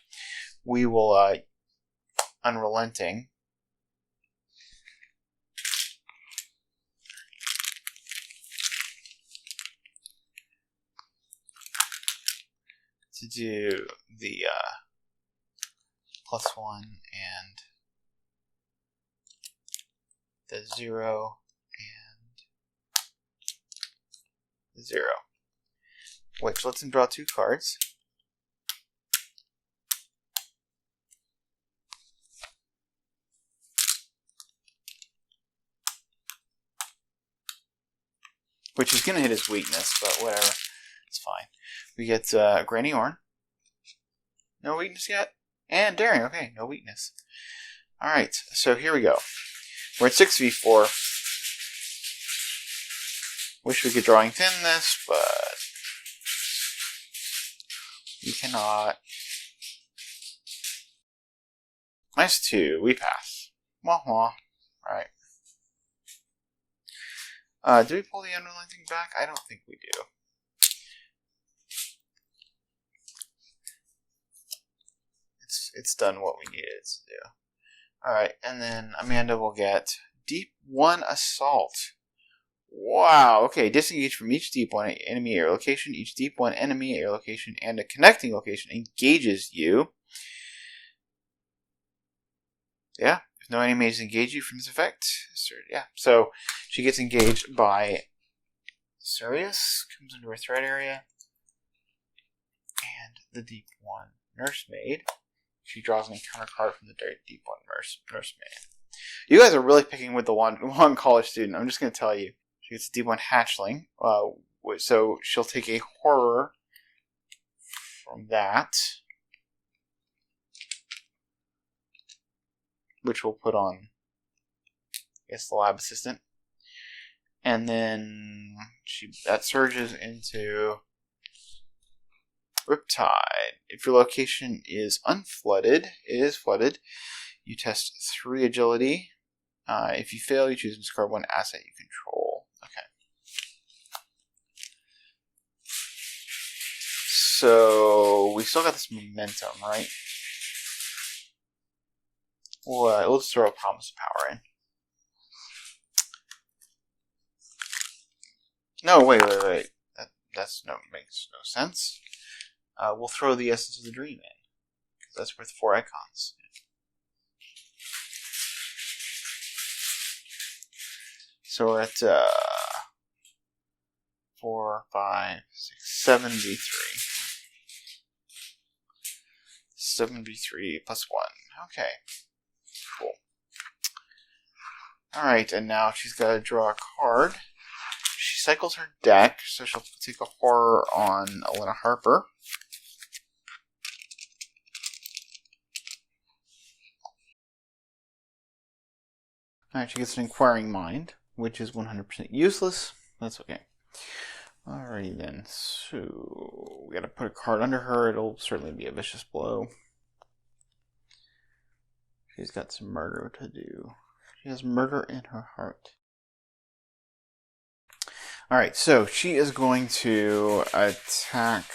Speaker 1: We will, Unrelenting. To do the +1 and the 0 and the 0, which lets him draw 2 cards. Which is going to hit his weakness, but whatever. It's fine. We get Granny Orn. No weakness yet. And Daring. Okay, no weakness. Alright, so here we go. We're at 6v4. Wish we could drawing thin this, but we cannot. -2. We pass. Wah wah. Alright. Do we pull the Unrelenting back? I don't think we do. It's done what we needed it to do. Alright, and then Amanda will get Deep 1 Assault. Wow, okay, disengage from each Deep 1 enemy at your location. Each Deep 1 enemy at your location and a connecting location engages you. Yeah, if no enemies engage you from this effect. Yeah, so she gets engaged by Silas, comes into her threat area, and the Deep 1 Nursemaid. She draws an encounter card from the Deep 1 Nursemaid. You guys are really picking with the one college student. I'm just going to tell you. She gets a Deep 1 Hatchling. So she'll take a Horror from that, which we'll put on, I guess, the Lab Assistant. And then that surges into Riptide. If your location is unflooded, it is flooded, you test 3 agility. If you fail, you choose to discard 1 asset you control. Okay. So we still got this momentum, right? We'll just throw a promise of power in. No, wait. That makes no sense. We'll throw the Essence of the Dream in. That's worth 4 icons. So we're at 4, 5, 6, 7 V3. 7 V3 plus 1. Okay. Cool. Alright, and now she's got to draw a card. She cycles her deck, so she'll take a horror on Elena Harper. Alright, she gets an Inquiring Mind, which is 100% useless. That's okay. Alrighty then, so we gotta put a card under her. It'll certainly be a Vicious Blow. She's got some murder to do. She has murder in her heart. Alright, so she is going to attack.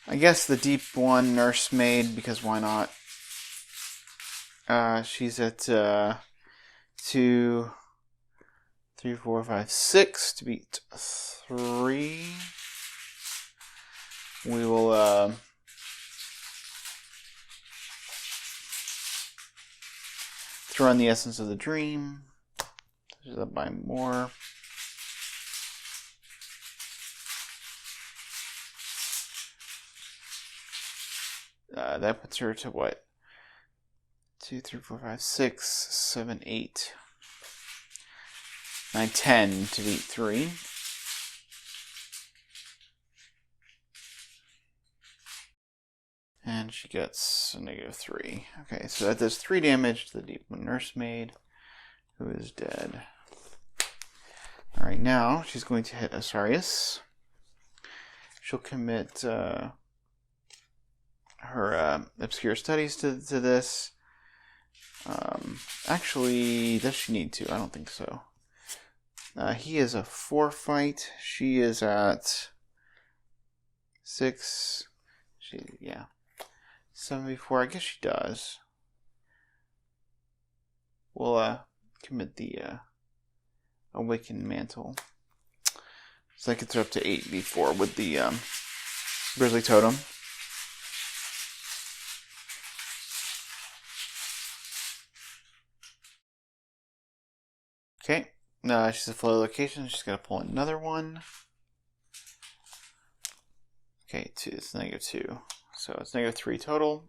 Speaker 1: I guess the deep one, Nursemaid, because why not? She's at 2, 3, 4, 5, 6 to beat 3. We will throw in the Essence of the Dream. She's up by more. That puts her to what? 2, 3, 4, 5, 6, 7, 8, 9, 10 to beat 3. And she gets a -3. Okay, so that does 3 damage to the Deep One Nursemaid, who is dead. Alright, now she's going to hit Asarius. She'll commit her Obscure Studies to this. Actually, does she need to? I don't think so. He is a 4 fight. She is at 6. Yeah. 74. I guess she does. We'll commit the Awakened Mantle. So that gets her up to 8v4 with the Grizzly Totem. Okay, she's a flow location. She's got to pull another one. Okay, it's -2. So it's -3 total.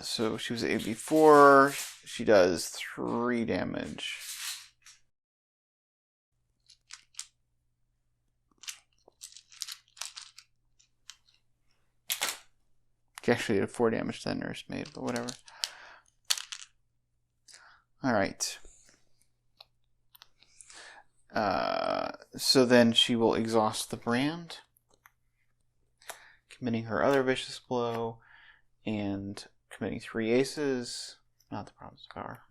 Speaker 1: So she was at 8v4. She does 3 damage. She actually did 4 damage to that Nursemaid, but whatever. Alright. So then she will exhaust the brand, committing her other Vicious Blow, and committing 3 aces. Not the Promise of Power.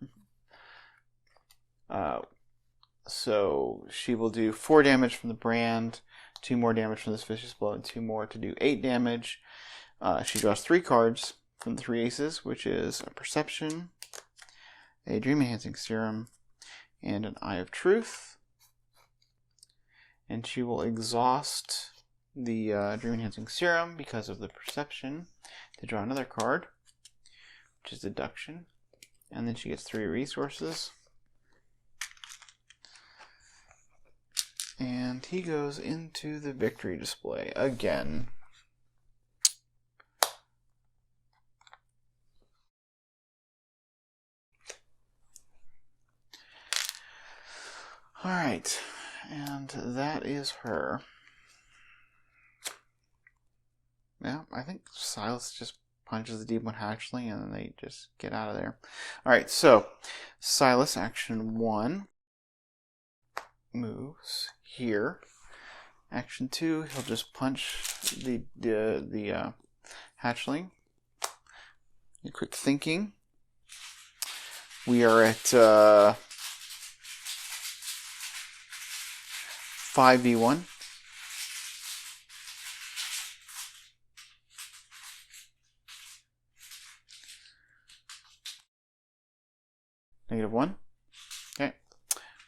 Speaker 1: So she will do 4 damage from the brand, 2 more damage from this Vicious Blow, and 2 more to do 8 damage. She draws 3 cards from the 3 aces, which is a Perception, a Dream Enhancing Serum, and an Eye of Truth. And she will exhaust the Dream Enhancing Serum because of the Perception to draw another card, which is Deduction. And then she gets 3 resources. And he goes into the victory display again. Alright, and that is her. Yeah, I think Silas just punches the deep one hatchling, and then they just get out of there. Alright, so Silas, action 1, moves here. Action 2, he'll just punch the hatchling. Quick thinking. We are at 5v1. -1. Okay.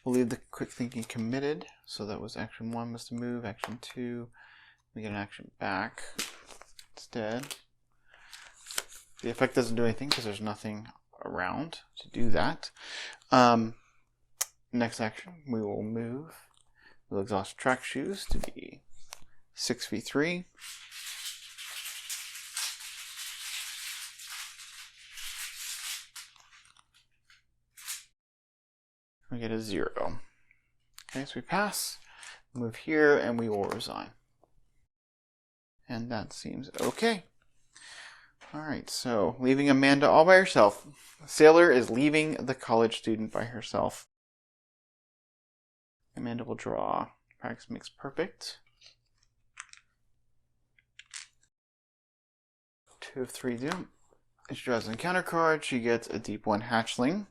Speaker 1: We'll leave the quick thinking committed. So that was action 1 was to move. Action 2, we get an action back instead. The effect doesn't do anything because there's nothing around to do that. Next action, we will move. We'll exhaust track shoes to be 6v3. We get a 0. Okay, so we pass, move here, and we will resign. And that seems okay. Alright, so leaving Amanda all by herself. Sailor is leaving the college student by herself. Amanda will draw. Practice makes perfect. 2 of 3 do. She draws an encounter card. She gets a deep 1 hatchling.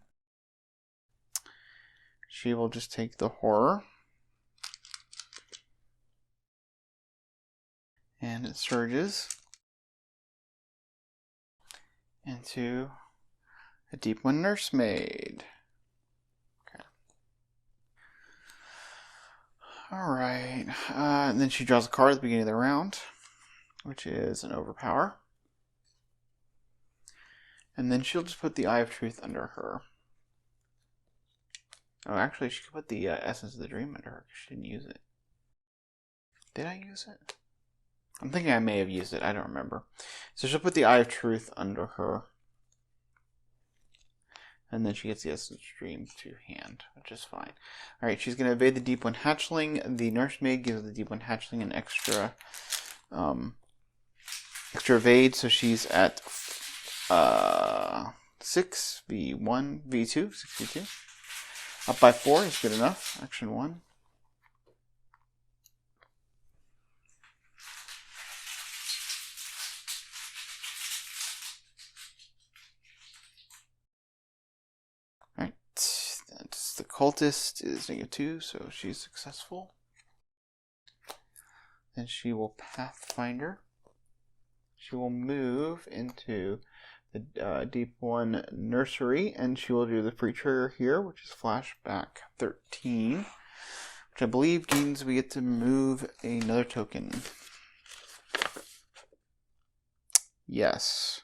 Speaker 1: She will just take the horror. And it surges into a deep 1 nursemaid. Okay. Alright. And then she draws a card at the beginning of the round, which is an overpower. And then she'll just put the Eye of Truth under her. Oh, actually, she could put the Essence of the Dream under her because she didn't use it. Did I use it? I'm thinking I may have used it. I don't remember. So she'll put the Eye of Truth under her. And then she gets the Essence of the Dream to hand, which is fine. Alright, she's going to evade the Deep 1 hatchling. The nursemaid gives the Deep 1 hatchling an extra evade. So she's at 6v1, v2, 6v2. Up by 4 is good enough. Action 1. Alright. That's the cultist is -2, so she's successful. Then she will Pathfinder. She will move into the Deep 1 Nursery, and she will do the free trigger here, which is Flashback 13, which I believe means we get to move another token. Yes.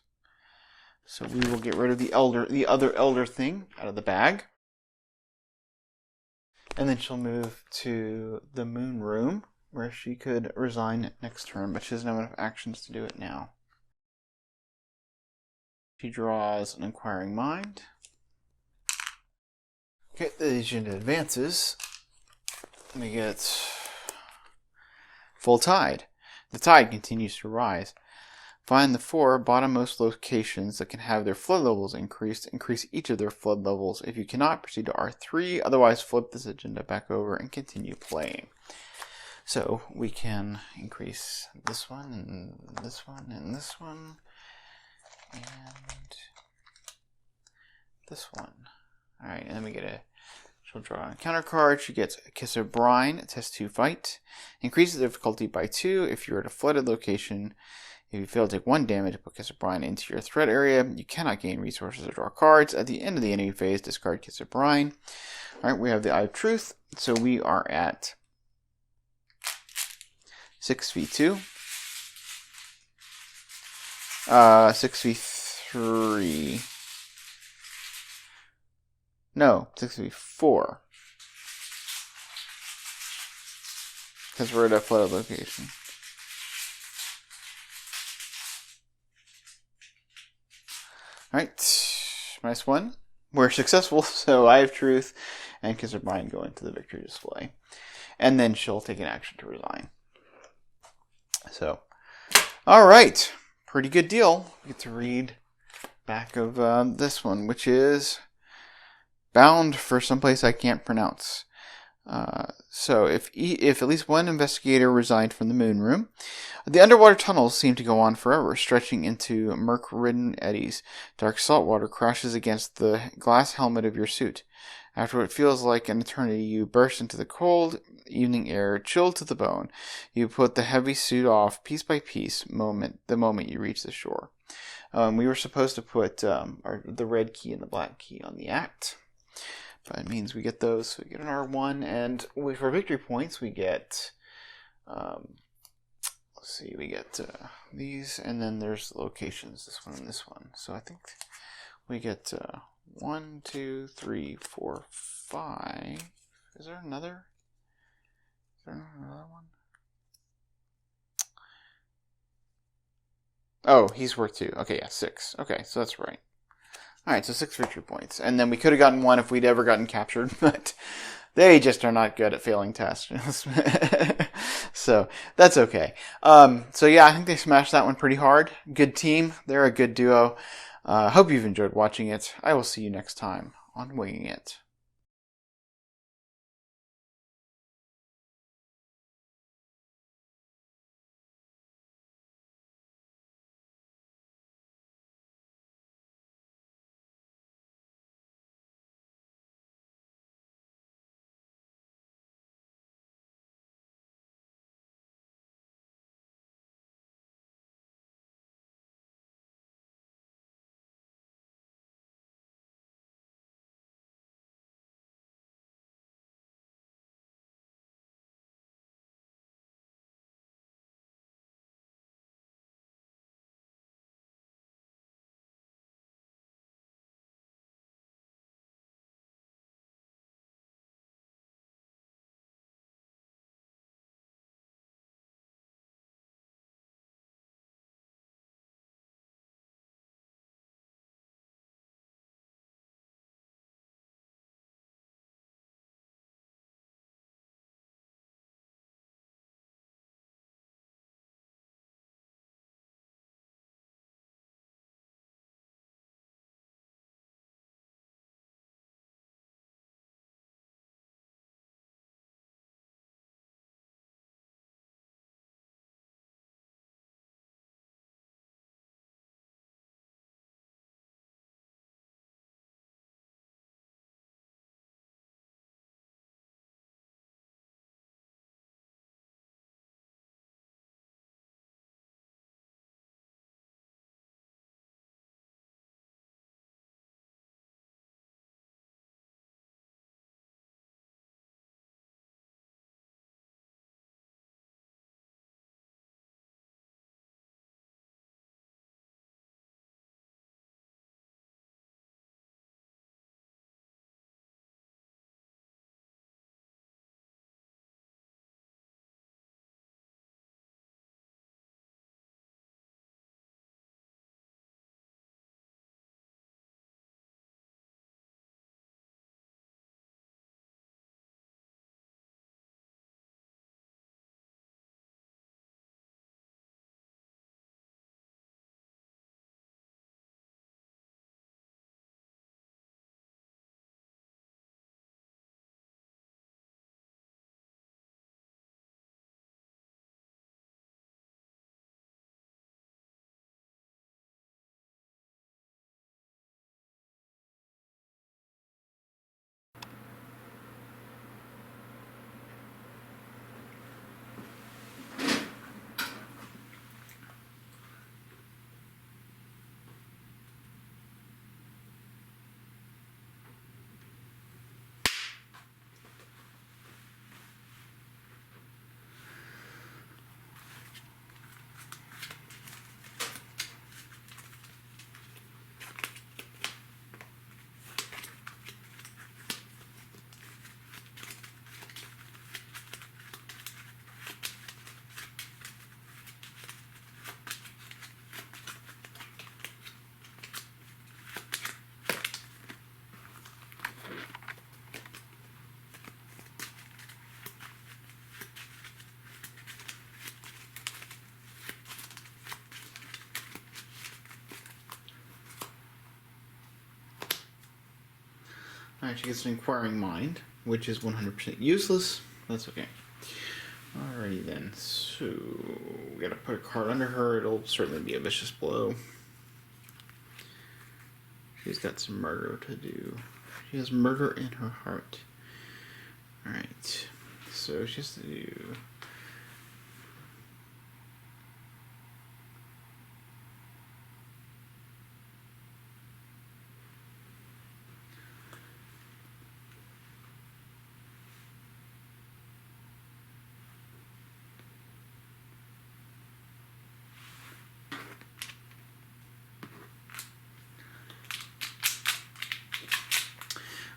Speaker 1: So we will get rid of the other elder thing out of the bag. And then she'll move to the Moon Room, where she could resign next turn, but she doesn't have enough actions to do it now. She draws an Inquiring Mind. Okay, the agent advances. We get full tide. The tide continues to rise. Find the 4 bottommost locations that can have their flood levels increased. Increase each of their flood levels. If you cannot, proceed to R3. Otherwise, flip this agenda back over and continue playing. So we can increase this one, and this one, and this one. And this one. Alright, and then we get she'll draw a counter card. She gets a Kiss of Brine, test 2 fight. Increases the difficulty by 2 if you're at a flooded location. If you fail to take 1 damage, put Kiss of Brine into your threat area. You cannot gain resources or draw cards. At the end of the enemy phase, discard Kiss of Brine. Alright, we have the Eye of Truth. So we are at 6v2. 6v3. No, 6v4. Because we're at a flooded location. Alright, nice one. We're successful, so Eye of Truth and Kiss of Brine go into the victory display. And then she'll take an action to resign. So, alright. pretty good deal. We get to read back of this one, which is bound for someplace I can't pronounce. So if at least one investigator resigned from the moon room, the underwater tunnels seem to go on forever, stretching into murk-ridden eddies. Dark salt water crashes against the glass helmet of your suit. After what feels like an eternity, you burst into the cold evening air, chilled to the bone. You put the heavy suit off piece by piece, the moment you reach the shore. We were supposed to put the red key and the black key on the act. But it means we get those. So we get an R1, and for victory points, we get, we get these, and then there's locations, this one and this one. So I think we get 1, 2, 3, 4, 5. Is there another one? Oh, he's worth 2. Okay, yeah, 6. Okay, so that's right. Alright, so 6 victory points. And then we could have gotten 1 if we'd ever gotten captured, but they just are not good at failing tests. So, that's okay. So yeah, I think they smashed that one pretty hard. Good team. They're a good duo. Hope you've enjoyed watching it. I will see you next time on Winging It. Alright, she gets an Inquiring Mind, which is 100% useless. That's okay. Alrighty then, so we gotta put a card under her. It'll certainly be a Vicious Blow. She's got some murder to do. She has murder in her heart. Alright, so she has to do...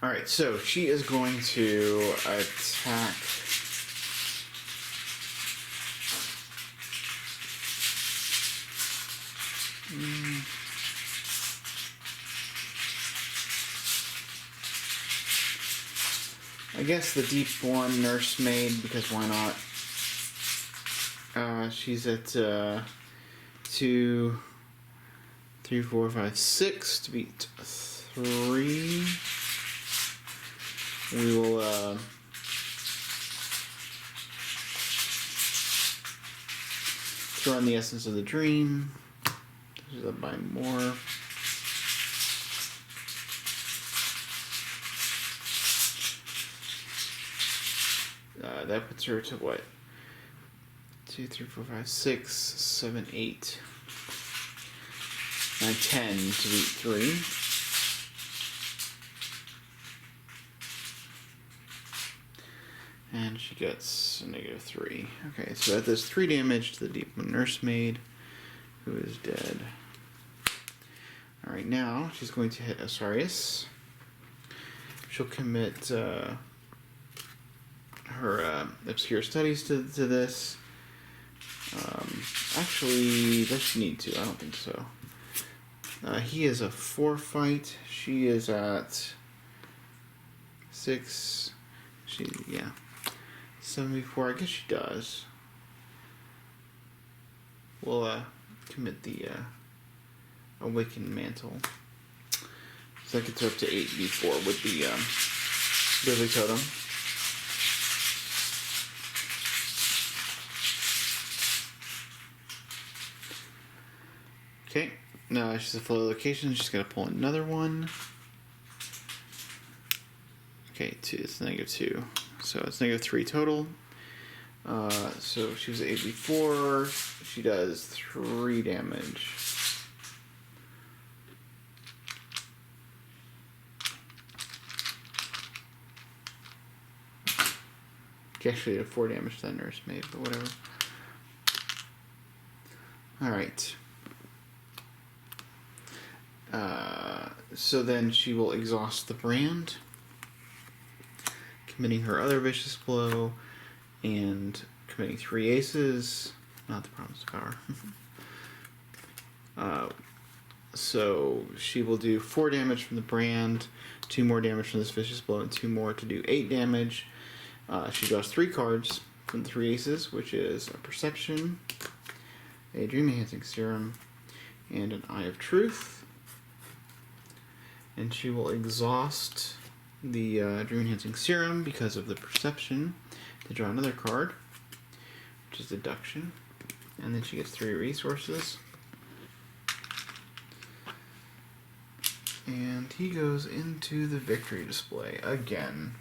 Speaker 1: Alright, so she is going to attack... I guess the Deep One Nursemaid, because why not? She's at 2, 3, 4, 5, 6 to beat 3. We will throw in the Essence of the Dream. This is up by more. That puts her to what? 2, 3, 4, 5, 6, 7, 8, 9, 10 to beat 3. And she gets a -3. Okay, so that does 3 damage to the Deep One Nursemaid, who is dead. Alright, now she's going to hit Osarius. She'll commit her Obscure Studies to this. Actually, does she need to? I don't think so. He is a 4 fight. She is at 6. Yeah. 74, I guess she does. We'll commit the Awakened Mantle. So that gets her up to 8d4 with the Grizzly Totem. Okay, now she's a full location. She's got to pull another one. Okay, it's -2. So it's -3 total. So she was at 8d4. She does 3 damage. She actually did 4 damage to that Nursemaid, but whatever. Alright. So then she will exhaust the brand, committing her other Vicious Blow, and committing 3 aces. Not the Promise of Power. So she will do 4 damage from the brand, 2 more damage from this Vicious Blow, and 2 more to do 8 damage. She draws 3 cards from the 3 aces, which is a Perception, a Dream Enhancing Serum, and an Eye of Truth. And she will exhaust the Dream Enhancing Serum because of the Perception to draw another card, which is Deduction. And then she gets 3 resources. And he goes into the victory display again.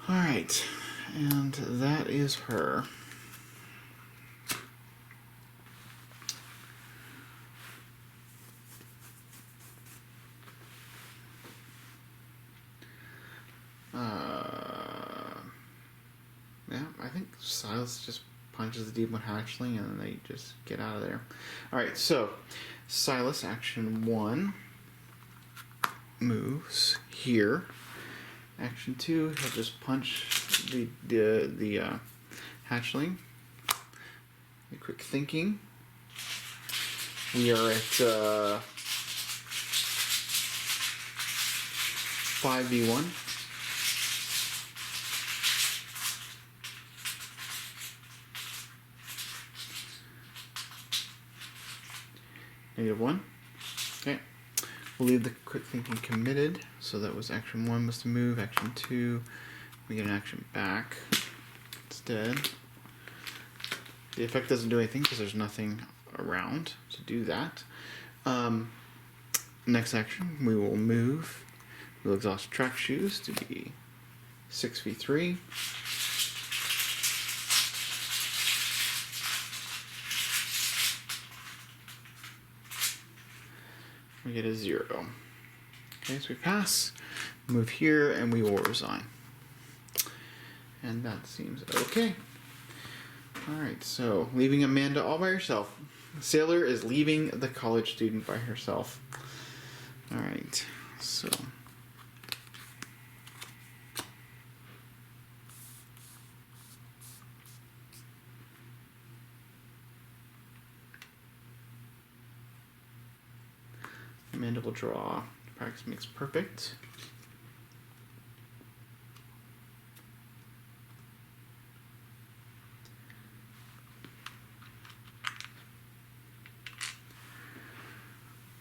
Speaker 1: Alright, and that is her. Yeah, I think Silas just punches the Deep One Hatchling and then they just get out of there. Alright, so Silas, action 1, moves here. Action 2, he'll just punch the hatchling. A quick thinking. We are at 5v1. -1. Okay. We'll leave the quick thinking committed. So that was action 1 was to move. Action 2, we get an action back instead. The effect doesn't do anything because there's nothing around to do that. Next action, we will move. We'll exhaust track shoes to be 6v3. We get a 0. Okay, so we pass, move here, and we will resign. And that seems okay. Alright, so leaving Amanda all by herself. Sailor is leaving the college student by herself. Alright, so Amanda will draw. Practice makes perfect.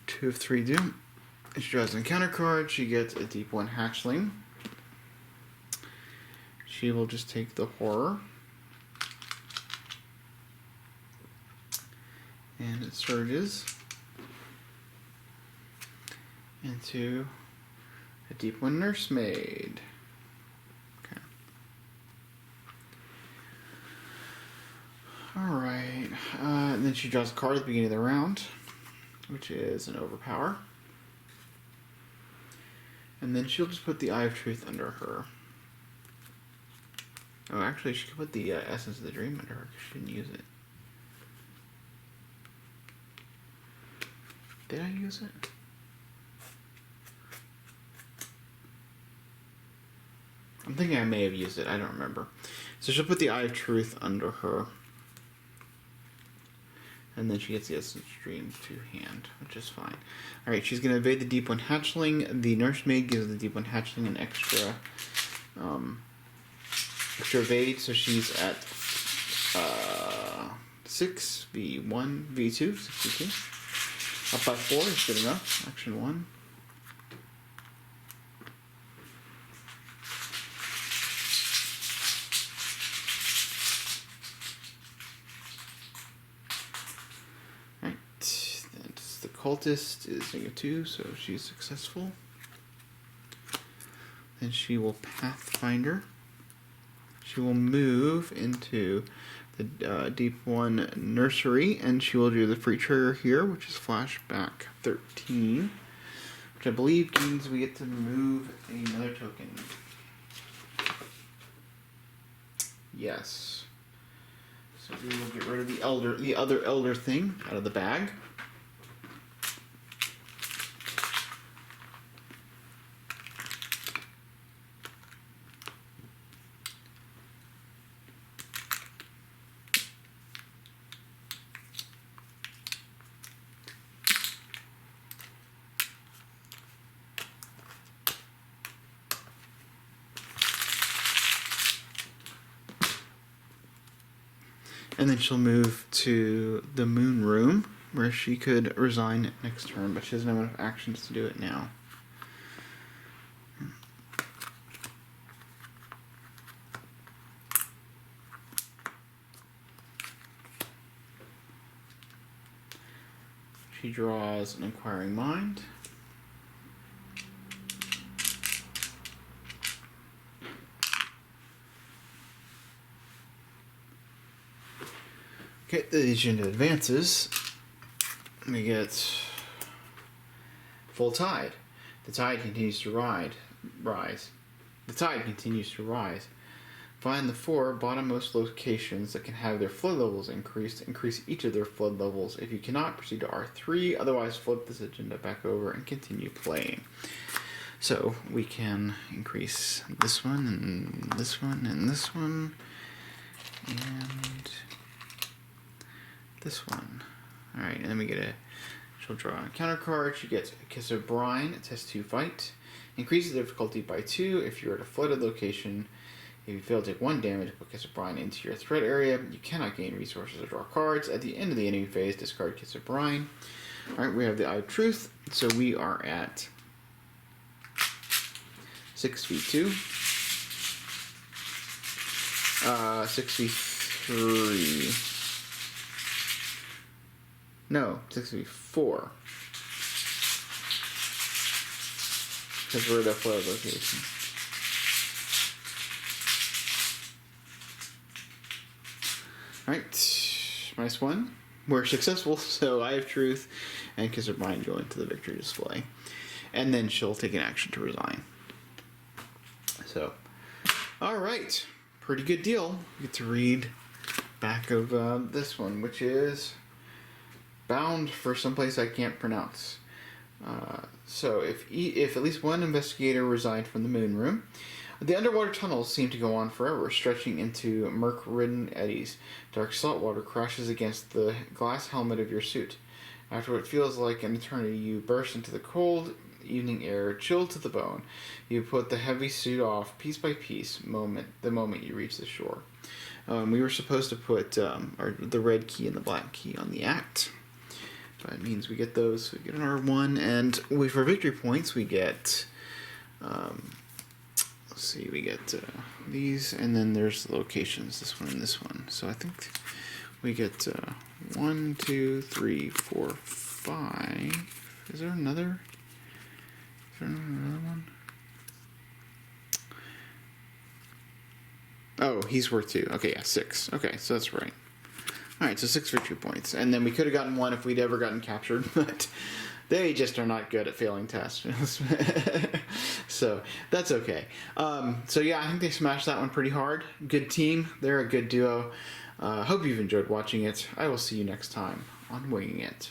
Speaker 1: Two of 3 do. She draws an encounter card. She gets a deep 1 hatchling. She will just take the horror. And it surges into a deep 1 nursemaid. Okay. Alright. And then she draws a card at the beginning of the round, which is an overpower. And then she'll just put the Eye of Truth under her. Oh, actually, she could put the Essence of the Dream under her because she didn't use it. Did I use it? I'm thinking I may have used it. I don't remember. So she'll put the Eye of Truth under her. And then she gets the Essence Dream to hand, which is fine. Alright, she's going to evade the Deep 1 hatchling. The nursemaid gives the Deep 1 hatchling an extra evade, so she's at 6v1, v2, 6v2. Up by 4 is good enough. Action 1. Cultist is -2, so she's successful. Then she will Pathfinder. She will move into the Deep 1 Nursery, and she will do the free trigger here, which is Flashback 13, which I believe means we get to move another token. Yes. So we will get rid of the other elder thing out of the bag. And then she'll move to the Moon Room, where she could resign next turn, but she doesn't have enough actions to do it now. She draws an Inquiring Mind. Okay, the agenda advances. We get full tide. The tide continues to rise. The tide continues to rise. Find the 4 bottommost locations that can have their flood levels increased. Increase each of their flood levels. If you cannot, proceed to R3. Otherwise, flip this agenda back over and continue playing. So we can increase this one and this one and this one and this one. Alright, and then we get she'll draw a counter card. She gets a Kiss of Brine, a test 2 fight. Increases the difficulty by 2 if you're at a flooded location. If you fail to take 1 damage, put Kiss of Brine into your threat area. You cannot gain resources or draw cards. At the end of the enemy phase, discard Kiss of Brine. Alright, we have the Eye of Truth. So we are at 6v2. 6v3. No, 6v4. Because we're at a flood location. Alright, -1. We're successful, so Eye of Truth and Kiss of Mind go into the victory display. And then she'll take an action to resign. So, alright. Pretty good deal. You get to read back of this one, which is bound for someplace I can't pronounce. So if at least one investigator resigned from the moon room, the underwater tunnels seem to go on forever, stretching into murk-ridden eddies. Dark salt water crashes against the glass helmet of your suit. After what feels like an eternity, you burst into the cold evening air, chilled to the bone. You put the heavy suit off piece by piece, the moment you reach the shore. We were supposed to put the red key and the black key on the act. But it means we get those. We get an R1, and for victory points we get. Let's see, we get these, and then there's the locations. This one and this one. So I think we get 1, 2, 3, 4, 5. Is there another? Is there another one? Oh, he's worth 2. Okay, yeah, 6. Okay, so that's right. Alright, so 6 victory points. And then we could have gotten 1 if we'd ever gotten captured, but they just are not good at failing tests. So, that's okay. So yeah, I think they smashed that one pretty hard. Good team. They're a good duo. Hope you've enjoyed watching it. I will see you next time on Winging It.